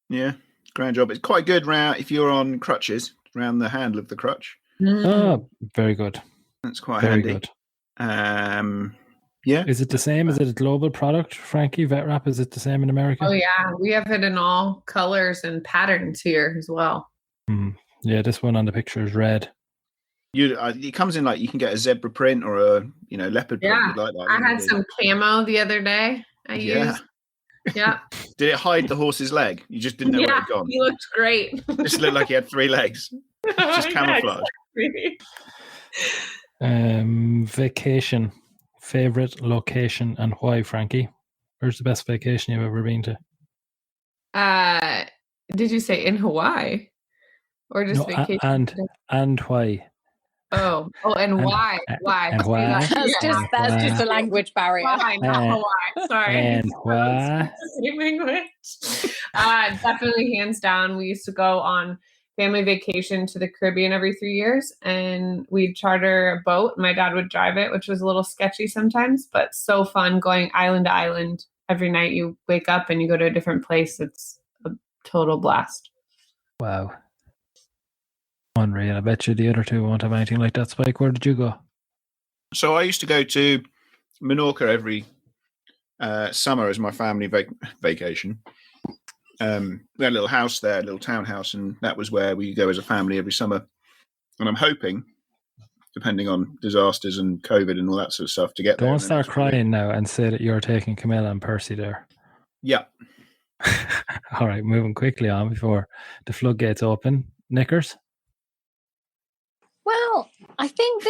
Yeah, grand job. It's quite good if you're on crutches, around the handle of the crutch. Oh, very good. That's quite very handy. Good. Yeah. Is it the same? Is it a global product, Frankie? Vet wrap, is it the same in America? Oh yeah, we have it in all colors and patterns here as well. Yeah, this one on the picture is red. It comes in you can get a zebra print or a leopard print. Yeah, Like that. I had some camo the other day. I used. Yeah. Did it hide the horse's leg? You just didn't know where it had gone. He looked great. Just looked like he had 3 legs. Just camouflage. Vacation. Favorite location and why, Frankie? Where's the best vacation you've ever been to? Did you say in Hawaii? Or just vacation? And why? Oh, and why? Why? And why? That's just a language barrier. Why, not Hawaii. Sorry. And why? Same English. Definitely, hands down. We used to go on family vacation to the Caribbean every 3 years, and we'd charter a boat. My dad would drive it, which was a little sketchy sometimes, but so fun going island to island. Every night you wake up and you go to a different place. It's a total blast. Wow. Unreal. I bet you the other two won't have anything like that. Spike, where did you go? So I used to go to Menorca every summer as my family vacation. We had a little house there, a little townhouse, and that was where we go as a family every summer. And I'm hoping, depending on disasters and COVID and all that sort of stuff, to get there. Don't start crying now and say that you're taking Camilla and Percy there. Yeah. All right, moving quickly on before the floodgates open. Knickers? Well, I think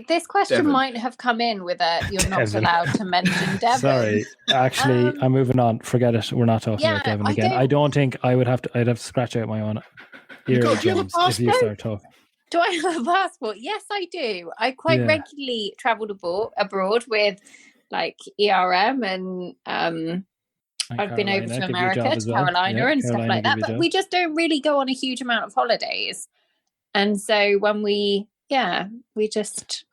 this question Devon. might have come in with you're not allowed to mention Devon. Sorry, actually, I'm moving on. Forget it. We're not talking about Devon again. I don't think I'd have to scratch out my own eardrums if you start talking. Do I have a passport? Yes, I do. I quite regularly travelled abroad with ERM and I've been over to America, to Carolina and stuff like that. But we just don't really go on a huge amount of holidays. And so when we just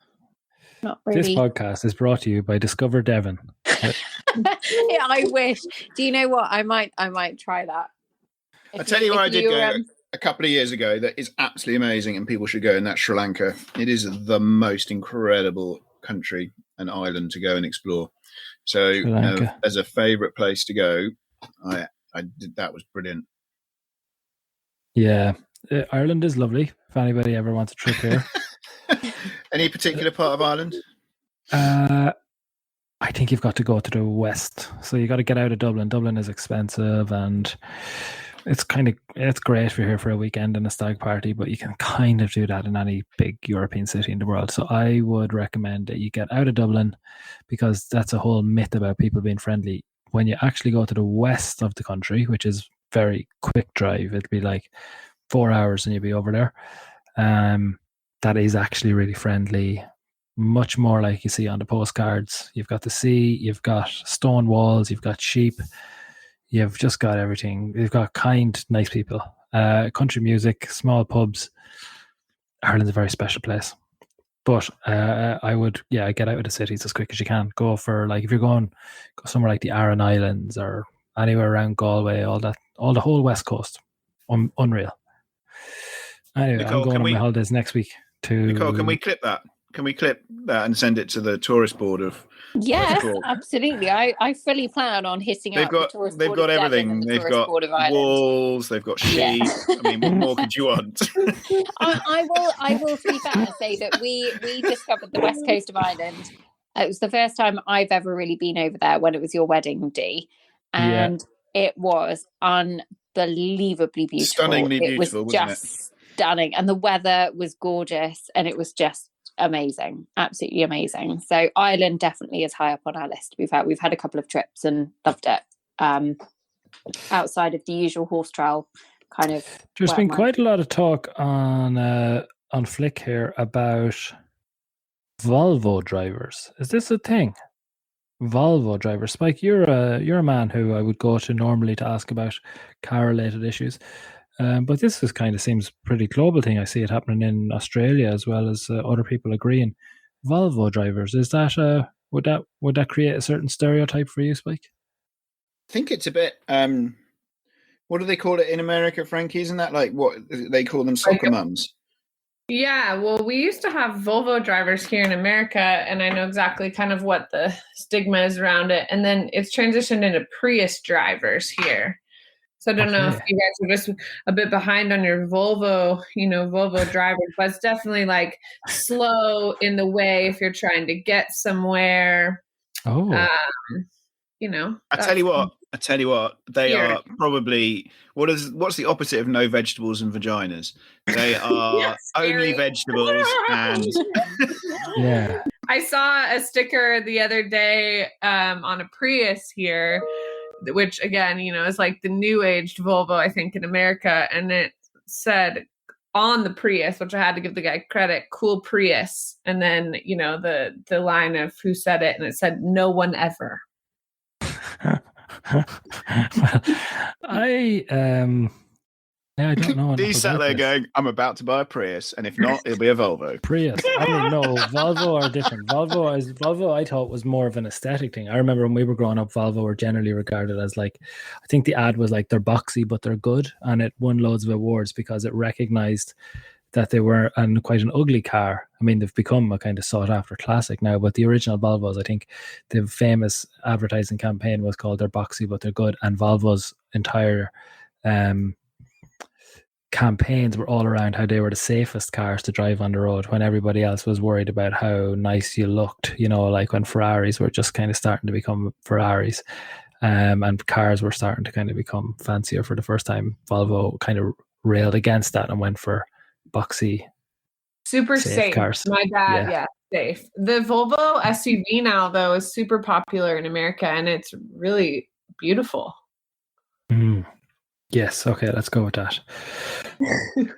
not really. This podcast is brought to you by Discover Devon. Yeah, I wish. Do you know what? I might try that. I'll tell you where I did go a couple of years ago that is absolutely amazing and people should go, and that's Sri Lanka. It is the most incredible country and island to go and explore. So as a favourite place to go, I did, that was brilliant. Yeah. Ireland is lovely if anybody ever wants a trip here. Any particular part of Ireland? I think you've got to go to the west. So you got to get out of Dublin. Dublin is expensive and it's great if you're here for a weekend and a stag party, but you can kind of do that in any big European city in the world. So I would recommend that you get out of Dublin, because that's a whole myth about people being friendly. When you actually go to the west of the country, which is very quick drive, it'll be 4 hours and you'll be over there. That is actually really friendly, much more like you see on the postcards. You've got the sea, you've got stone walls, you've got sheep, you've just got everything. You've got kind, nice people, country music, small pubs. Ireland's a very special place. But I would, get out of the cities as quick as you can. Go for if you're go somewhere like the Aran Islands or anywhere around Galway, all the whole west coast. Unreal. Anyway, Nicole, I'm going on my holidays next week to. Nicole, can we clip that? Can we clip that and send it to the tourist board of? Yes, absolutely. I fully plan on hitting up the tourist board. They've got everything. They've got walls. They've got sheep. Yeah. I mean, what more could you want? I will to be fair and say that we discovered the west coast of Ireland. It was the first time I've ever really been over there when it was your wedding, Dee, and it was unbelievably beautiful. Stunningly beautiful. It was just stunning, and the weather was gorgeous, and it was just amazing, absolutely amazing. So Ireland definitely is high up on our list. We've had a couple of trips and loved it. Outside of the usual horse trail kind of. There's been quite a lot of talk on Flick here about Volvo drivers. Is this a thing? Volvo drivers. Spike, you're a man who I would go to normally to ask about car-related issues. But this seems pretty global thing. I see it happening in Australia as well as other people agreeing. Volvo drivers, is that would that create a certain stereotype for you, Spike? I think it's a bit. What do they call it in America, Frankie? Isn't that like what they call them, soccer mums? Yeah, well, we used to have Volvo drivers here in America, and I know exactly kind of what the stigma is around it. And then it's transitioned into Prius drivers here. So I don't know if you guys are just a bit behind on your Volvo drivers, but it's definitely like slow in the way if you're trying to get somewhere. Oh. I tell you what, they are probably what's the opposite of no vegetables and vaginas? They are only vegetables and yeah. I saw a sticker the other day on a Prius here, which again, is like the new aged Volvo, I think, in America, and it said on the Prius, which I had to give the guy credit, "Cool Prius," and then the line of who said it, and it said, "No one ever." Well, I don't know. He's sat there going, "I'm about to buy a Prius, and if not, it'll be a Volvo." Prius. I mean, no, Volvo are different. Volvo I thought was more of an aesthetic thing. I remember when we were growing up, Volvo were generally regarded as like, I think the ad was like, they're boxy but they're good, and it won loads of awards because it recognized that they were quite an ugly car. I mean, they've become a kind of sought-after classic now, but the original Volvos, I think the famous advertising campaign was called "They're boxy but they're good," and Volvo's entire campaigns were all around how they were the safest cars to drive on the road when everybody else was worried about how nice you looked, like when Ferraris were just kind of starting to become Ferraris, and cars were starting to kind of become fancier for the first time. Volvo kind of railed against that and went for boxy, super safe cars. My dad, safe. The Volvo SUV now, though, is super popular in America, and it's really beautiful. Yes, okay, let's go with that.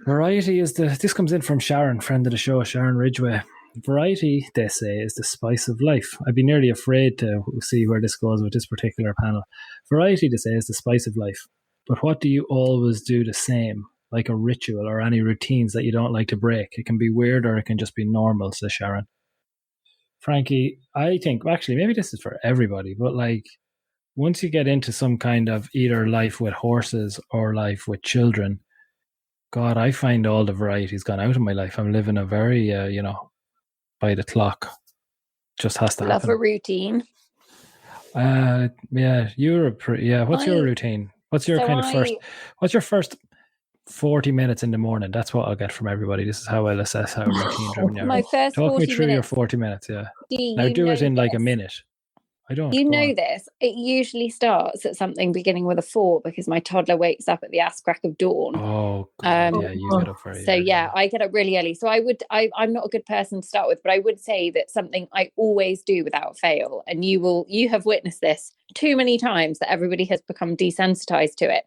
Variety is this comes in from Sharon, friend of the show, Sharon Ridgway. Variety, they say, is the spice of life. I'd be nearly afraid to see where this goes with this particular panel. Variety, they say, is the spice of life. But what do you always do the same? Like a ritual or any routines that you don't like to break? It can be weird or it can just be normal, says Sharon. Frankie, I think, actually, maybe this is for everybody, but like, once you get into some kind of either life with horses or life with children, God, I find all the variety's gone out of my life. I'm living a very, by the clock. Just has to happen. Love a routine. Yeah, what's your routine? What's your first 40 minutes in the morning? That's what I'll get from everybody. This is how I'll assess how routine driven you are. My first Talk 40 me through minutes. your 40 minutes, yeah. Now do it in like a minute. I don't. You know this. It usually starts at something beginning with a 4 because my toddler wakes up at the ass crack of dawn. Oh, God, yeah, you get up very early. So I get up really early. So I'm not a good person to start with, but I would say that something I always do without fail, and you have witnessed this too many times that everybody has become desensitized to it,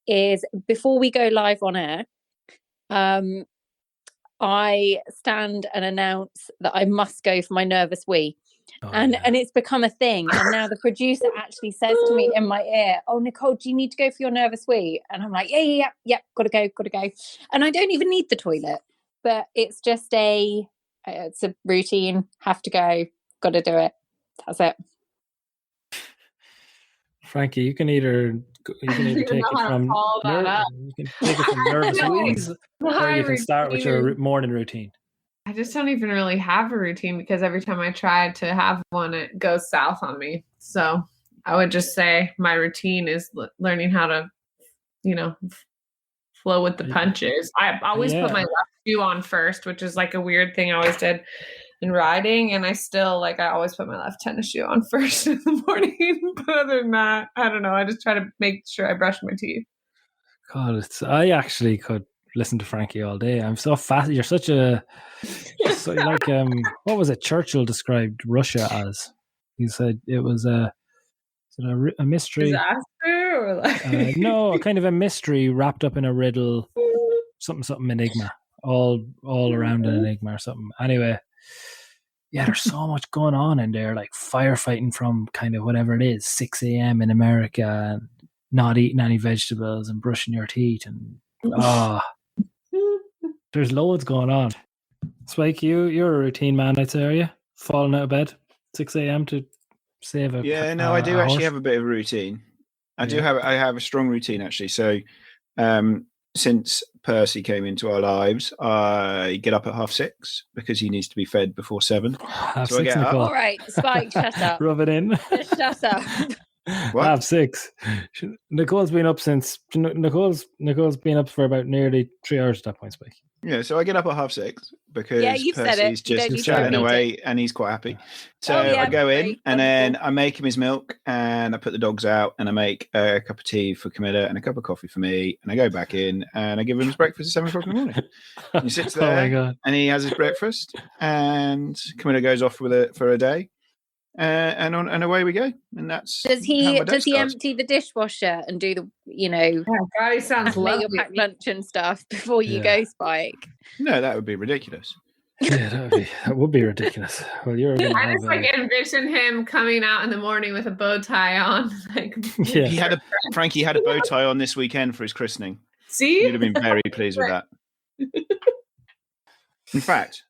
is before we go live on air, I stand and announce that I must go for my nervous wee. And it's become a thing. And now the producer actually says to me in my ear, "Oh, Nicole, do you need to go for your nervous wee?" And I'm like, yeah, gotta go. And I don't even need the toilet, but it's just it's a routine. Have to go, gotta do it. That's it. Frankie, you can either take it from nervous wees, or you can start with your morning routine. I just don't even really have a routine because every time I try to have one, it goes south on me. So I would just say my routine is learning how to, flow with the punches. I always put my left shoe on first, which is like a weird thing I always did in riding. And I always put my left tennis shoe on first in the morning. But other than that, I don't know. I just try to make sure I brush my teeth. God, I actually could listen to Frankie all day. I'm so fast. You're such a like what was it Churchill described Russia as? He said it was a mystery. Disaster or like no, kind of a mystery wrapped up in a riddle, something enigma, all around an enigma or something. Anyway, yeah, there's so much going on in there, like firefighting from kind of whatever it is, 6 a.m. in America, and not eating any vegetables and brushing your teeth, and there's loads going on. Spike, you're a routine man, I'd say, are you? Falling out of bed 6 a.m. to save a I do actually have a bit of a routine. I have a strong routine actually. So since Percy came into our lives, I get up at 6:30 because he needs to be fed before 7. So I get up. All right, Spike, shut up. Rub it in. Shut up. What? 6:30. Nicole's been up Nicole's been up for about nearly 3 hours at that point, Spike. Yeah, so I get up at 6:30 because Percy's just chatting away and he's quite happy. So I go in and then I make him his milk and I put the dogs out and I make a cup of tea for Camilla and a cup of coffee for me and I go back in and I give him his breakfast at 7 o'clock in the morning. He sits there and he has his breakfast and Camilla goes off for a day. And away we go, and that's. Does he empty the dishwasher and do the Oh God, he sounds make lovely. your packed lunch and stuff before you go, Spike? No, that would be ridiculous. Yeah, that would be ridiculous. Well, you're. I just envision him coming out in the morning with a bow tie on. Yeah, Frankie had a bow tie on this weekend for his christening. See, you'd have been very pleased with that. In fact,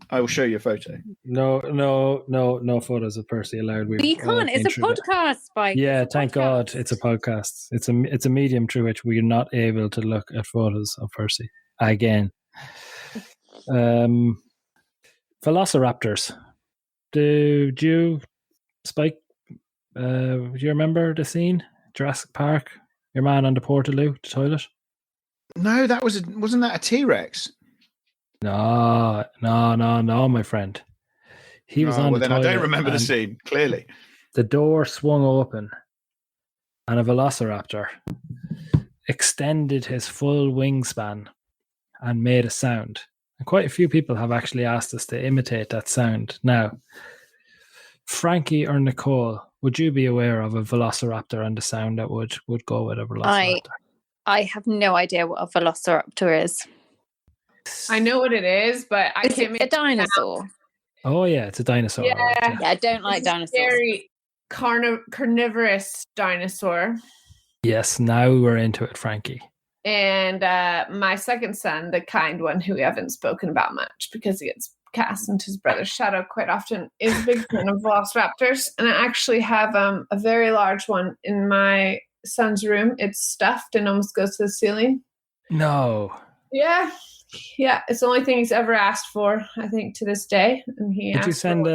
I will show you a photo. No photos of Percy allowed. You can't. It's a podcast, Spike. Yeah, thank God it's a podcast. It's a medium through which we're not able to look at photos of Percy again. Velociraptors. Did you, Spike? Do you remember the scene? Jurassic Park. Your man on the Portaloo, the toilet. No, wasn't that a T-Rex? No, my friend. He was on the toilet. I don't remember the scene, clearly. The door swung open and a velociraptor extended his full wingspan and made a sound. And quite a few people have actually asked us to imitate that sound. Now, Frankie or Nicole, would you be aware of a velociraptor and the sound that would go with a velociraptor? I have no idea what a velociraptor is. I know what it is, but I can't make a dinosaur. Oh yeah, it's a dinosaur. Yeah, right? I don't like dinosaurs. Very carnivorous dinosaur. Yes, now we're into it, Frankie. And my second son, the kind one who we haven't spoken about much because he gets cast into his brother's shadow quite often, is a big fan of velociraptors. And I actually have a very large one in my son's room. It's stuffed and almost goes to the ceiling. No. Yeah, it's the only thing he's ever asked for, I think, to this day. And would you send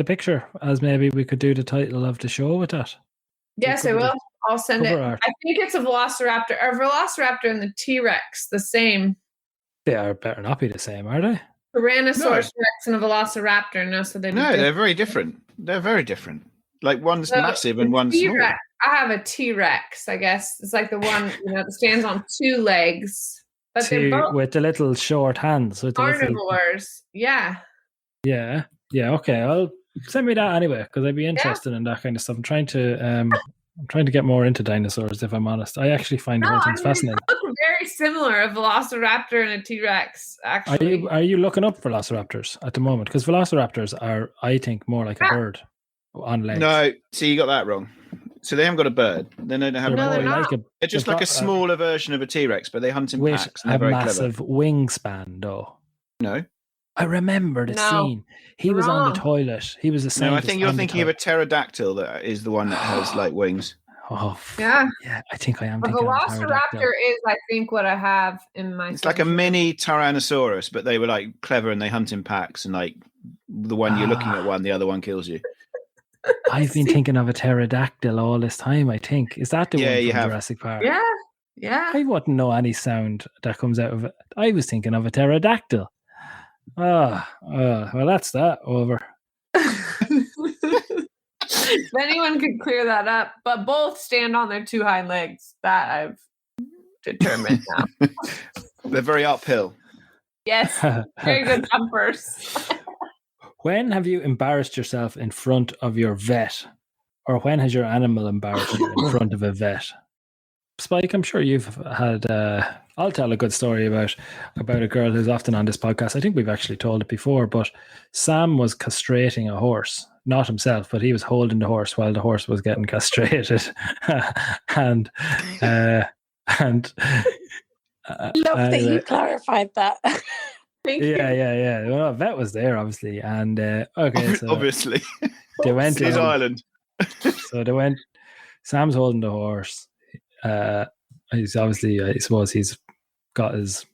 a picture, as maybe we could do the title of the show with that? Yes, I will. I'll send it. Art. I think it's a velociraptor. A velociraptor and the T-Rex, the same. They are better not be the same, are they? Tyrannosaurus Rex and a velociraptor. They're very different. They're very different. Like one's massive and one's small. I have a T-Rex, I guess. It's like the one that stands on 2 legs. But they're both with the little short hands. With carnivores. Yeah. Yeah. Okay. I'll send me that anyway, because I'd be interested in that kind of stuff. I'm trying to get more into dinosaurs, if I'm honest. I actually find the whole thing fascinating. They look very similar, a velociraptor and a T-Rex, actually. Are you looking up velociraptors at the moment? Because velociraptors are, I think, more like a bird on legs. No, see, you got that wrong. So they haven't got a bird. They don't have they're just like a smaller version of a T-Rex, but they hunt in packs. With a massive wingspan, though. No. I remember the scene. He was on the toilet. He was a scientist. No, I think you're thinking of a pterodactyl that is the one that has like wings. Oh, yeah. I think I am. A velociraptor is, I think, what I have in my. It's like a mini Tyrannosaurus, but they were like clever and they hunt in packs. And like the one you're looking at, the other one kills you. I've been thinking of a pterodactyl all this time, I think. Is that the one from Jurassic Park? Yeah. I wouldn't know any sound that comes out of it. I was thinking of a pterodactyl. Well, that's that over. If anyone could clear that up, but both stand on their 2 hind legs. That I've determined now. They're very uphill. Yes, very good jumpers. When have you embarrassed yourself in front of your vet? Or when has your animal embarrassed you in front of a vet? Spike, I'm sure you've had... I'll tell a good story about a girl who's often on this podcast. I think we've actually told it before, but Sam was castrating a horse. Not himself, but he was holding the horse while the horse was getting castrated. and Love that you clarified that. Yeah. Well, a vet was there, obviously. And okay, so obviously. They went His island. So they went. Sam's holding the horse. He's obviously, I suppose, he's got his.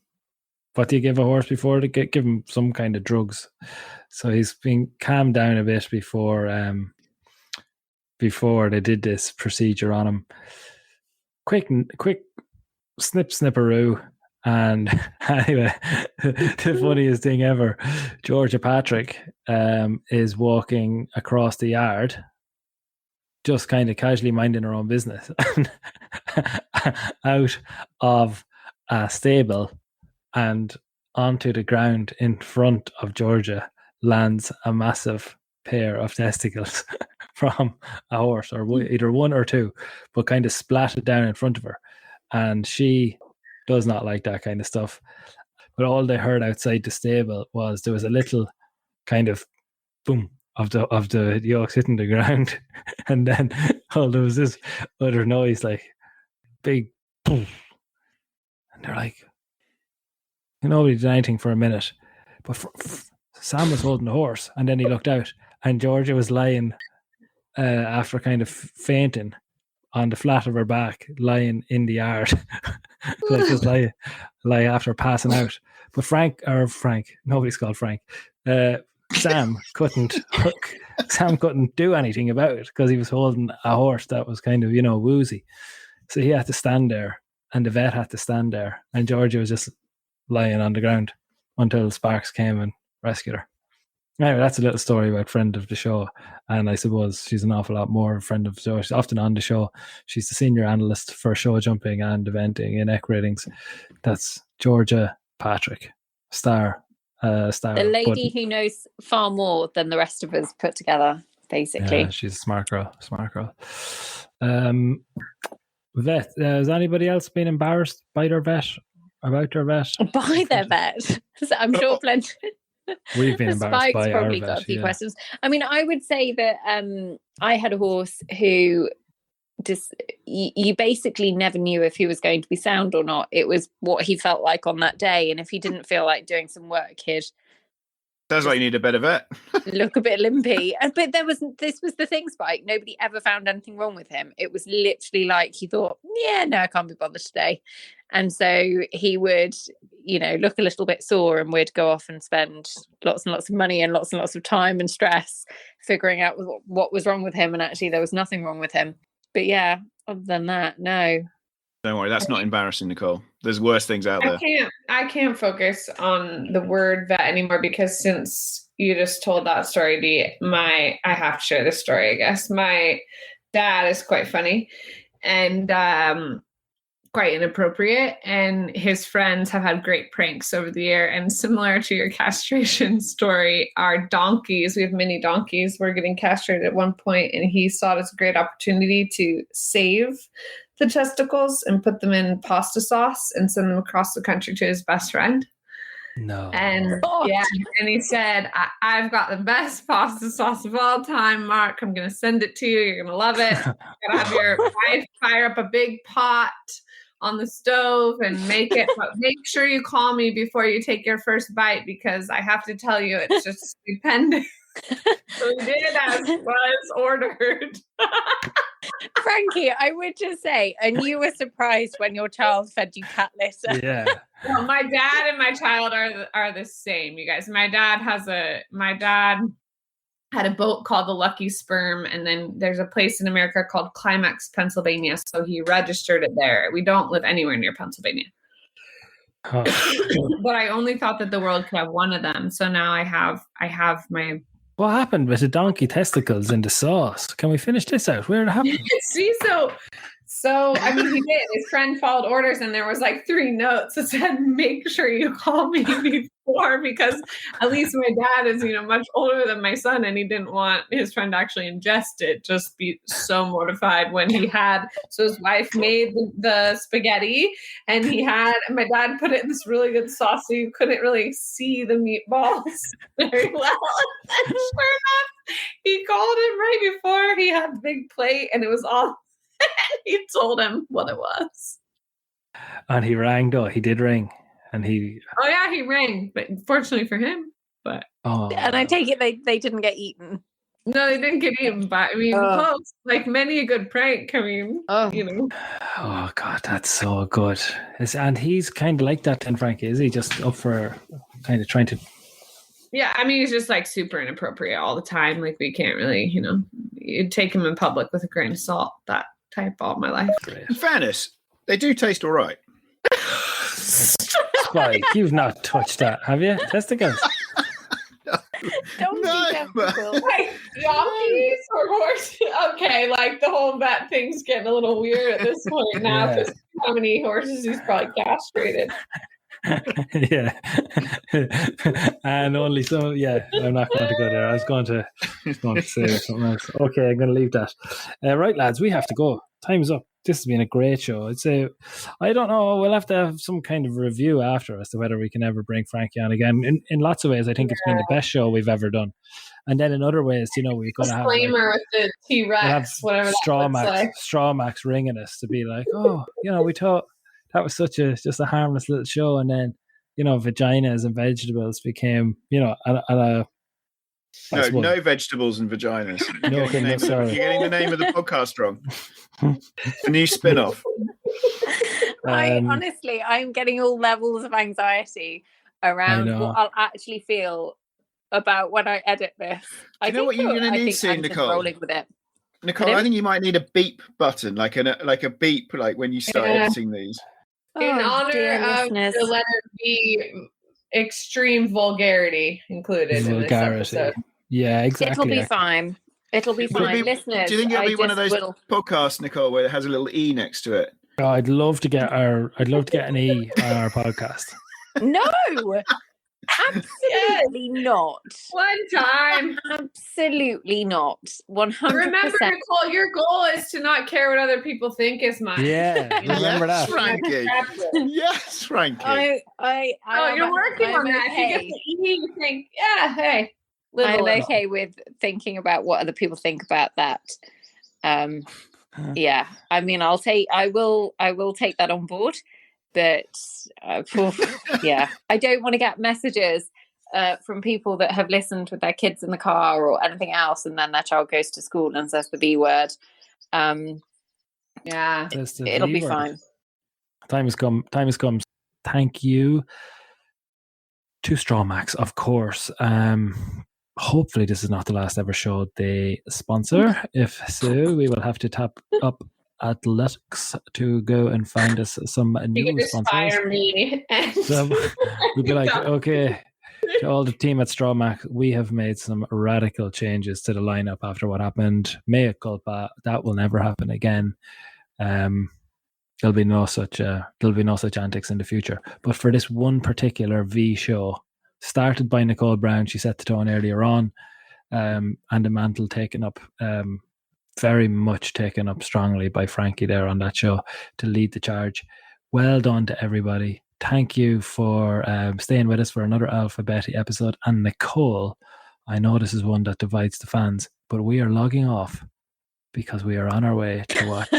What do you give a horse before? To give him some kind of drugs. So he's been calmed down a bit before they did this procedure on him. Quick snipperoo. And anyway, the funniest thing ever, Georgia Patrick is walking across the yard, just kind of casually minding her own business, out of a stable and onto the ground in front of Georgia lands a massive pair of testicles from a horse, or either one or two, but kind of splatted down in front of her. And she does not like that kind of stuff. But all they heard outside the stable was there was a little kind of boom of the yolks hitting the ground, and then there was this other noise, like big boom. And they're like, nobody did anything for a minute, but Sam was holding the horse, and then he looked out, and Georgia was lying after kind of fainting on the flat of her back, lying in the yard, like just lie after passing out. But Frank, nobody's called Frank. Sam couldn't do anything about it because he was holding a horse that was kind of, woozy. So he had to stand there, and the vet had to stand there, and Georgia was just lying on the ground until Sparks came and rescued her. Anyway, that's a little story about friend of the show, and I suppose she's an awful lot more a friend of the show. She's often on the show. She's the senior analyst for show jumping and eventing in EquiRatings. That's Georgia Patrick, star. The lady who knows far more than the rest of us put together, basically. Yeah, she's a smart girl. Vet. Has anybody else been embarrassed by their vet? About their vet? By their vet? I'm sure plenty. We've been embarrassed Spike's by probably our got vet, a few questions. I mean, I would say that I had a horse who you basically never knew if he was going to be sound or not. It was what he felt like on that day, and if he didn't feel like doing some work, he'd sounds like you need a better vet. Look a bit limpy. But this was the thing, Spike. Nobody ever found anything wrong with him. It was literally like he thought, yeah, no, I can't be bothered today. And so he would, look a little bit sore, and we'd go off and spend lots and lots of money and lots of time and stress figuring out what was wrong with him. And actually there was nothing wrong with him. But yeah, other than that, no. Don't worry, that's not embarrassing, Nicole. There's worse things out there. I can't focus on the word vet anymore, because since you just told that story, I have to share this story, I guess. My dad is quite funny and quite inappropriate, and his friends have had great pranks over the year. And similar to your castration story, our donkeys, we have mini donkeys, were getting castrated at one point, and he saw it as a great opportunity to save the testicles and put them in pasta sauce and send them across the country to his best friend. No. And and he said, I've got the best pasta sauce of all time, Mark. I'm going to send it to you. You're going to love it. You're going to have your wife fire up a big pot on the stove and make it. But make sure you call me before you take your first bite, because I have to tell you, it's just stupendous. So he did as was ordered. Frankie, I would just say, and you were surprised when your child fed you cat litter. Yeah. Well, my dad and my child are the same, you guys. My dad had a boat called the Lucky Sperm, and then there's a place in America called Climax, Pennsylvania. So he registered it there. We don't live anywhere near Pennsylvania. Oh. But I only thought that the world could have one of them. So now I have my. What happened with the donkey testicles in the sauce? Can we finish this out? Where it happened? See, So, I mean, he did. His friend followed orders, and there was like 3 notes that said, make sure you call me before, because at least my dad is, much older than my son, and he didn't want his friend to actually ingest it, just be so mortified when he had. So his wife made the spaghetti, and my dad put it in this really good sauce, so you couldn't really see the meatballs very well. And sure enough, he called him right before he had the big plate, and it was all. He told him what it was. And he rang, though. He did ring. And he... Oh, yeah, he rang. But fortunately for him. But And I take it they didn't get eaten. No, they didn't get eaten. But, I mean, close. Like many a good prank. I mean, Oh, God, that's so good. And he's kind of like that then, Frankie. Is he just up for kind of trying to... Yeah, I mean, he's just like super inappropriate all the time. Like we can't really, you'd take him in public with a grain of salt. That type all my life. In fairness, they do taste all right. Spike, you've not touched that, have you? Testicles? Don't be difficult. Like donkeys or horses. Okay, like the whole vet thing's getting a little weird at this point now, because how many horses he's probably castrated. Yeah. And only so, I'm not going to go there. I was going to say something else. Okay, I'm going to leave that. Right, lads, we have to go. Time's up. This has been a great show. I don't know, we'll have to have some kind of review after as to whether we can ever bring Frankie on again. In lots of ways, I think it's been the best show we've ever done. And then in other ways, we're going to have disclaimer with the T-Rex, whatever Straw Max ringing us to be like, we thought that was just a harmless little show, and then vaginas and vegetables became no vegetables and vaginas. No, sorry. You're getting the name of the podcast wrong. A new spin-off. I'm getting all levels of anxiety around what I'll actually feel about when I edit this. You know what you're going to need soon, Nicole? Rolling with it. Nicole, I think you might need a beep button, like a beep, like when you start editing these. In honor of the letter V, extreme vulgarity included in this episode. Yeah, exactly. It'll be fine. Listeners, do you think it'll be one of those podcasts, Nicole, where it has a little E next to it? Oh, I'd love to get an E on our podcast. No, absolutely not. One time, absolutely not. 100%. Remember, Nicole, your goal is to not care what other people think is mine. Yeah, remember that, Frankie. Yes, Frankie. You're working on that. Okay. If you get the E, you think, yeah, hey. I'm okay with thinking about what other people think about that. Yeah, I mean, I will take that on board, but yeah, I don't want to get messages from people that have listened with their kids in the car or anything else, and then their child goes to school and says the B word. Yeah, it'll be fine. Time has come. Thank you to Straw Max, of course. Hopefully this is not the last ever show they sponsor. If so, we will have to tap up Athletics to go and find us some new sponsors. Fire me. So we'd be like, okay, to all the team at Straw Max, we have made some radical changes to the lineup after what happened. Mea culpa, that will never happen again. There'll be no such antics in the future. But for this one particular V show, started by Nicole Brown, she set the tone earlier on, and the mantle taken up, very much taken up strongly by Frankie there on that show to lead the charge. Well done to everybody. Thank you for staying with us for another Alphabetti episode. And Nicole, I know this is one that divides the fans, but we are logging off because we are on our way to watch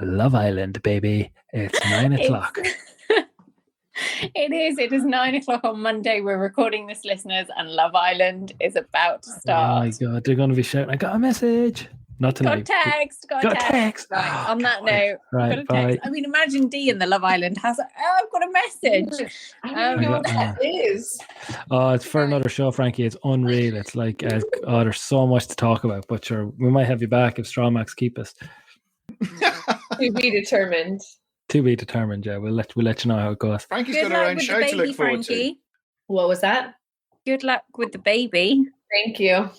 Love Island, baby. It's 9 o'clock. It is 9 o'clock on Monday. We're recording this, listeners, and Love Island is about to start. Oh my God, they're going to be shouting, I got a message. Not tonight. Got text. Right, on that note, got a text. I mean, imagine Dee in the Love Island has I've got a message. I don't know what that is. Oh, it's for another show, Frankie. It's unreal. It's like, there's so much to talk about, but sure, we might have you back if Straw Max keep us. To be determined. To be determined, yeah. We'll let you know how it goes. Frankie's got her own show to look forward to. What was that? Good luck with the baby. Thank you.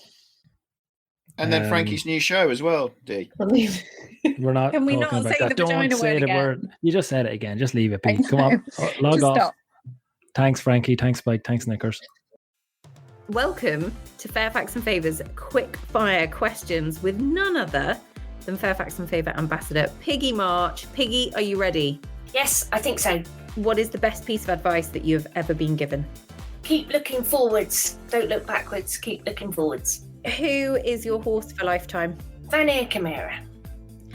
And then Frankie's new show as well, Dee. We're not Can we talking not about say that. the vagina Don't say word the again? word. You just said it again. Just leave it I be. Come on. know. Log Just off. stop. Thanks, Frankie. Thanks, Spike. Thanks, Knickers. Welcome to Fairfax and Favour's quick fire questions with none other than Fairfax and Favour ambassador Piggy March. Piggy, are you ready? Yes, I think so. What is the best piece of advice that you have ever been given? Keep looking forwards. Don't look backwards. Keep looking forwards. Who is your horse for lifetime? Vanir Chimera.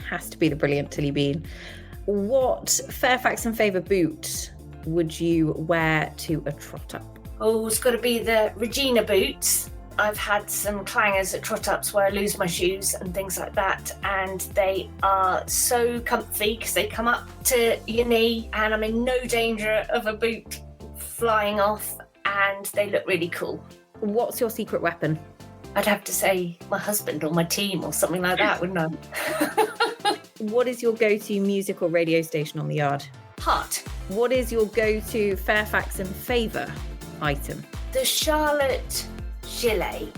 Has to be the brilliant Tilly Bean. What Fairfax and Favour boot would you wear to a trot up? Oh, it's got to be the Regina boots. I've had some clangers at trot ups where I lose my shoes and things like that, and they are so comfy because they come up to your knee and I'm in no danger of a boot flying off, and they look really cool. What's your secret weapon? I'd have to say my husband or my team or something like that, wouldn't I? What is your go-to music or radio station on the yard? Heart. What is your go-to Fairfax and Favour item? The Charlotte gilet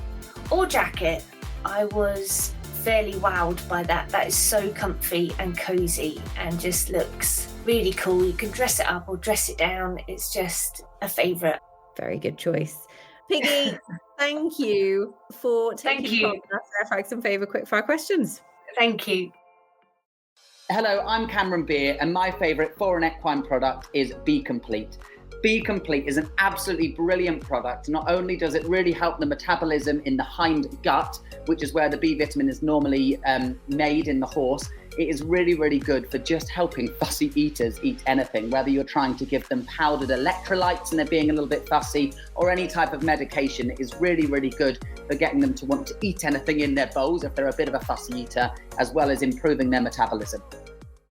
or jacket. I was fairly wowed by that. That is so comfy and cozy and just looks really cool. You can dress it up or dress it down. It's just a favourite. Very good choice. Piggy, thank you for taking part in our Fairfax and Favour quickfire questions. Thank you. Hello, I'm Cameron Beer, and my favourite foreign equine product is Be Complete. Be Complete is an absolutely brilliant product. Not only does it really help the metabolism in the hind gut, which is where the B vitamin is normally made in the horse, it is really, really good for just helping fussy eaters eat anything, whether you're trying to give them powdered electrolytes and they're being a little bit fussy, or any type of medication. It is really, really good for getting them to want to eat anything in their bowls if they're a bit of a fussy eater, as well as improving their metabolism.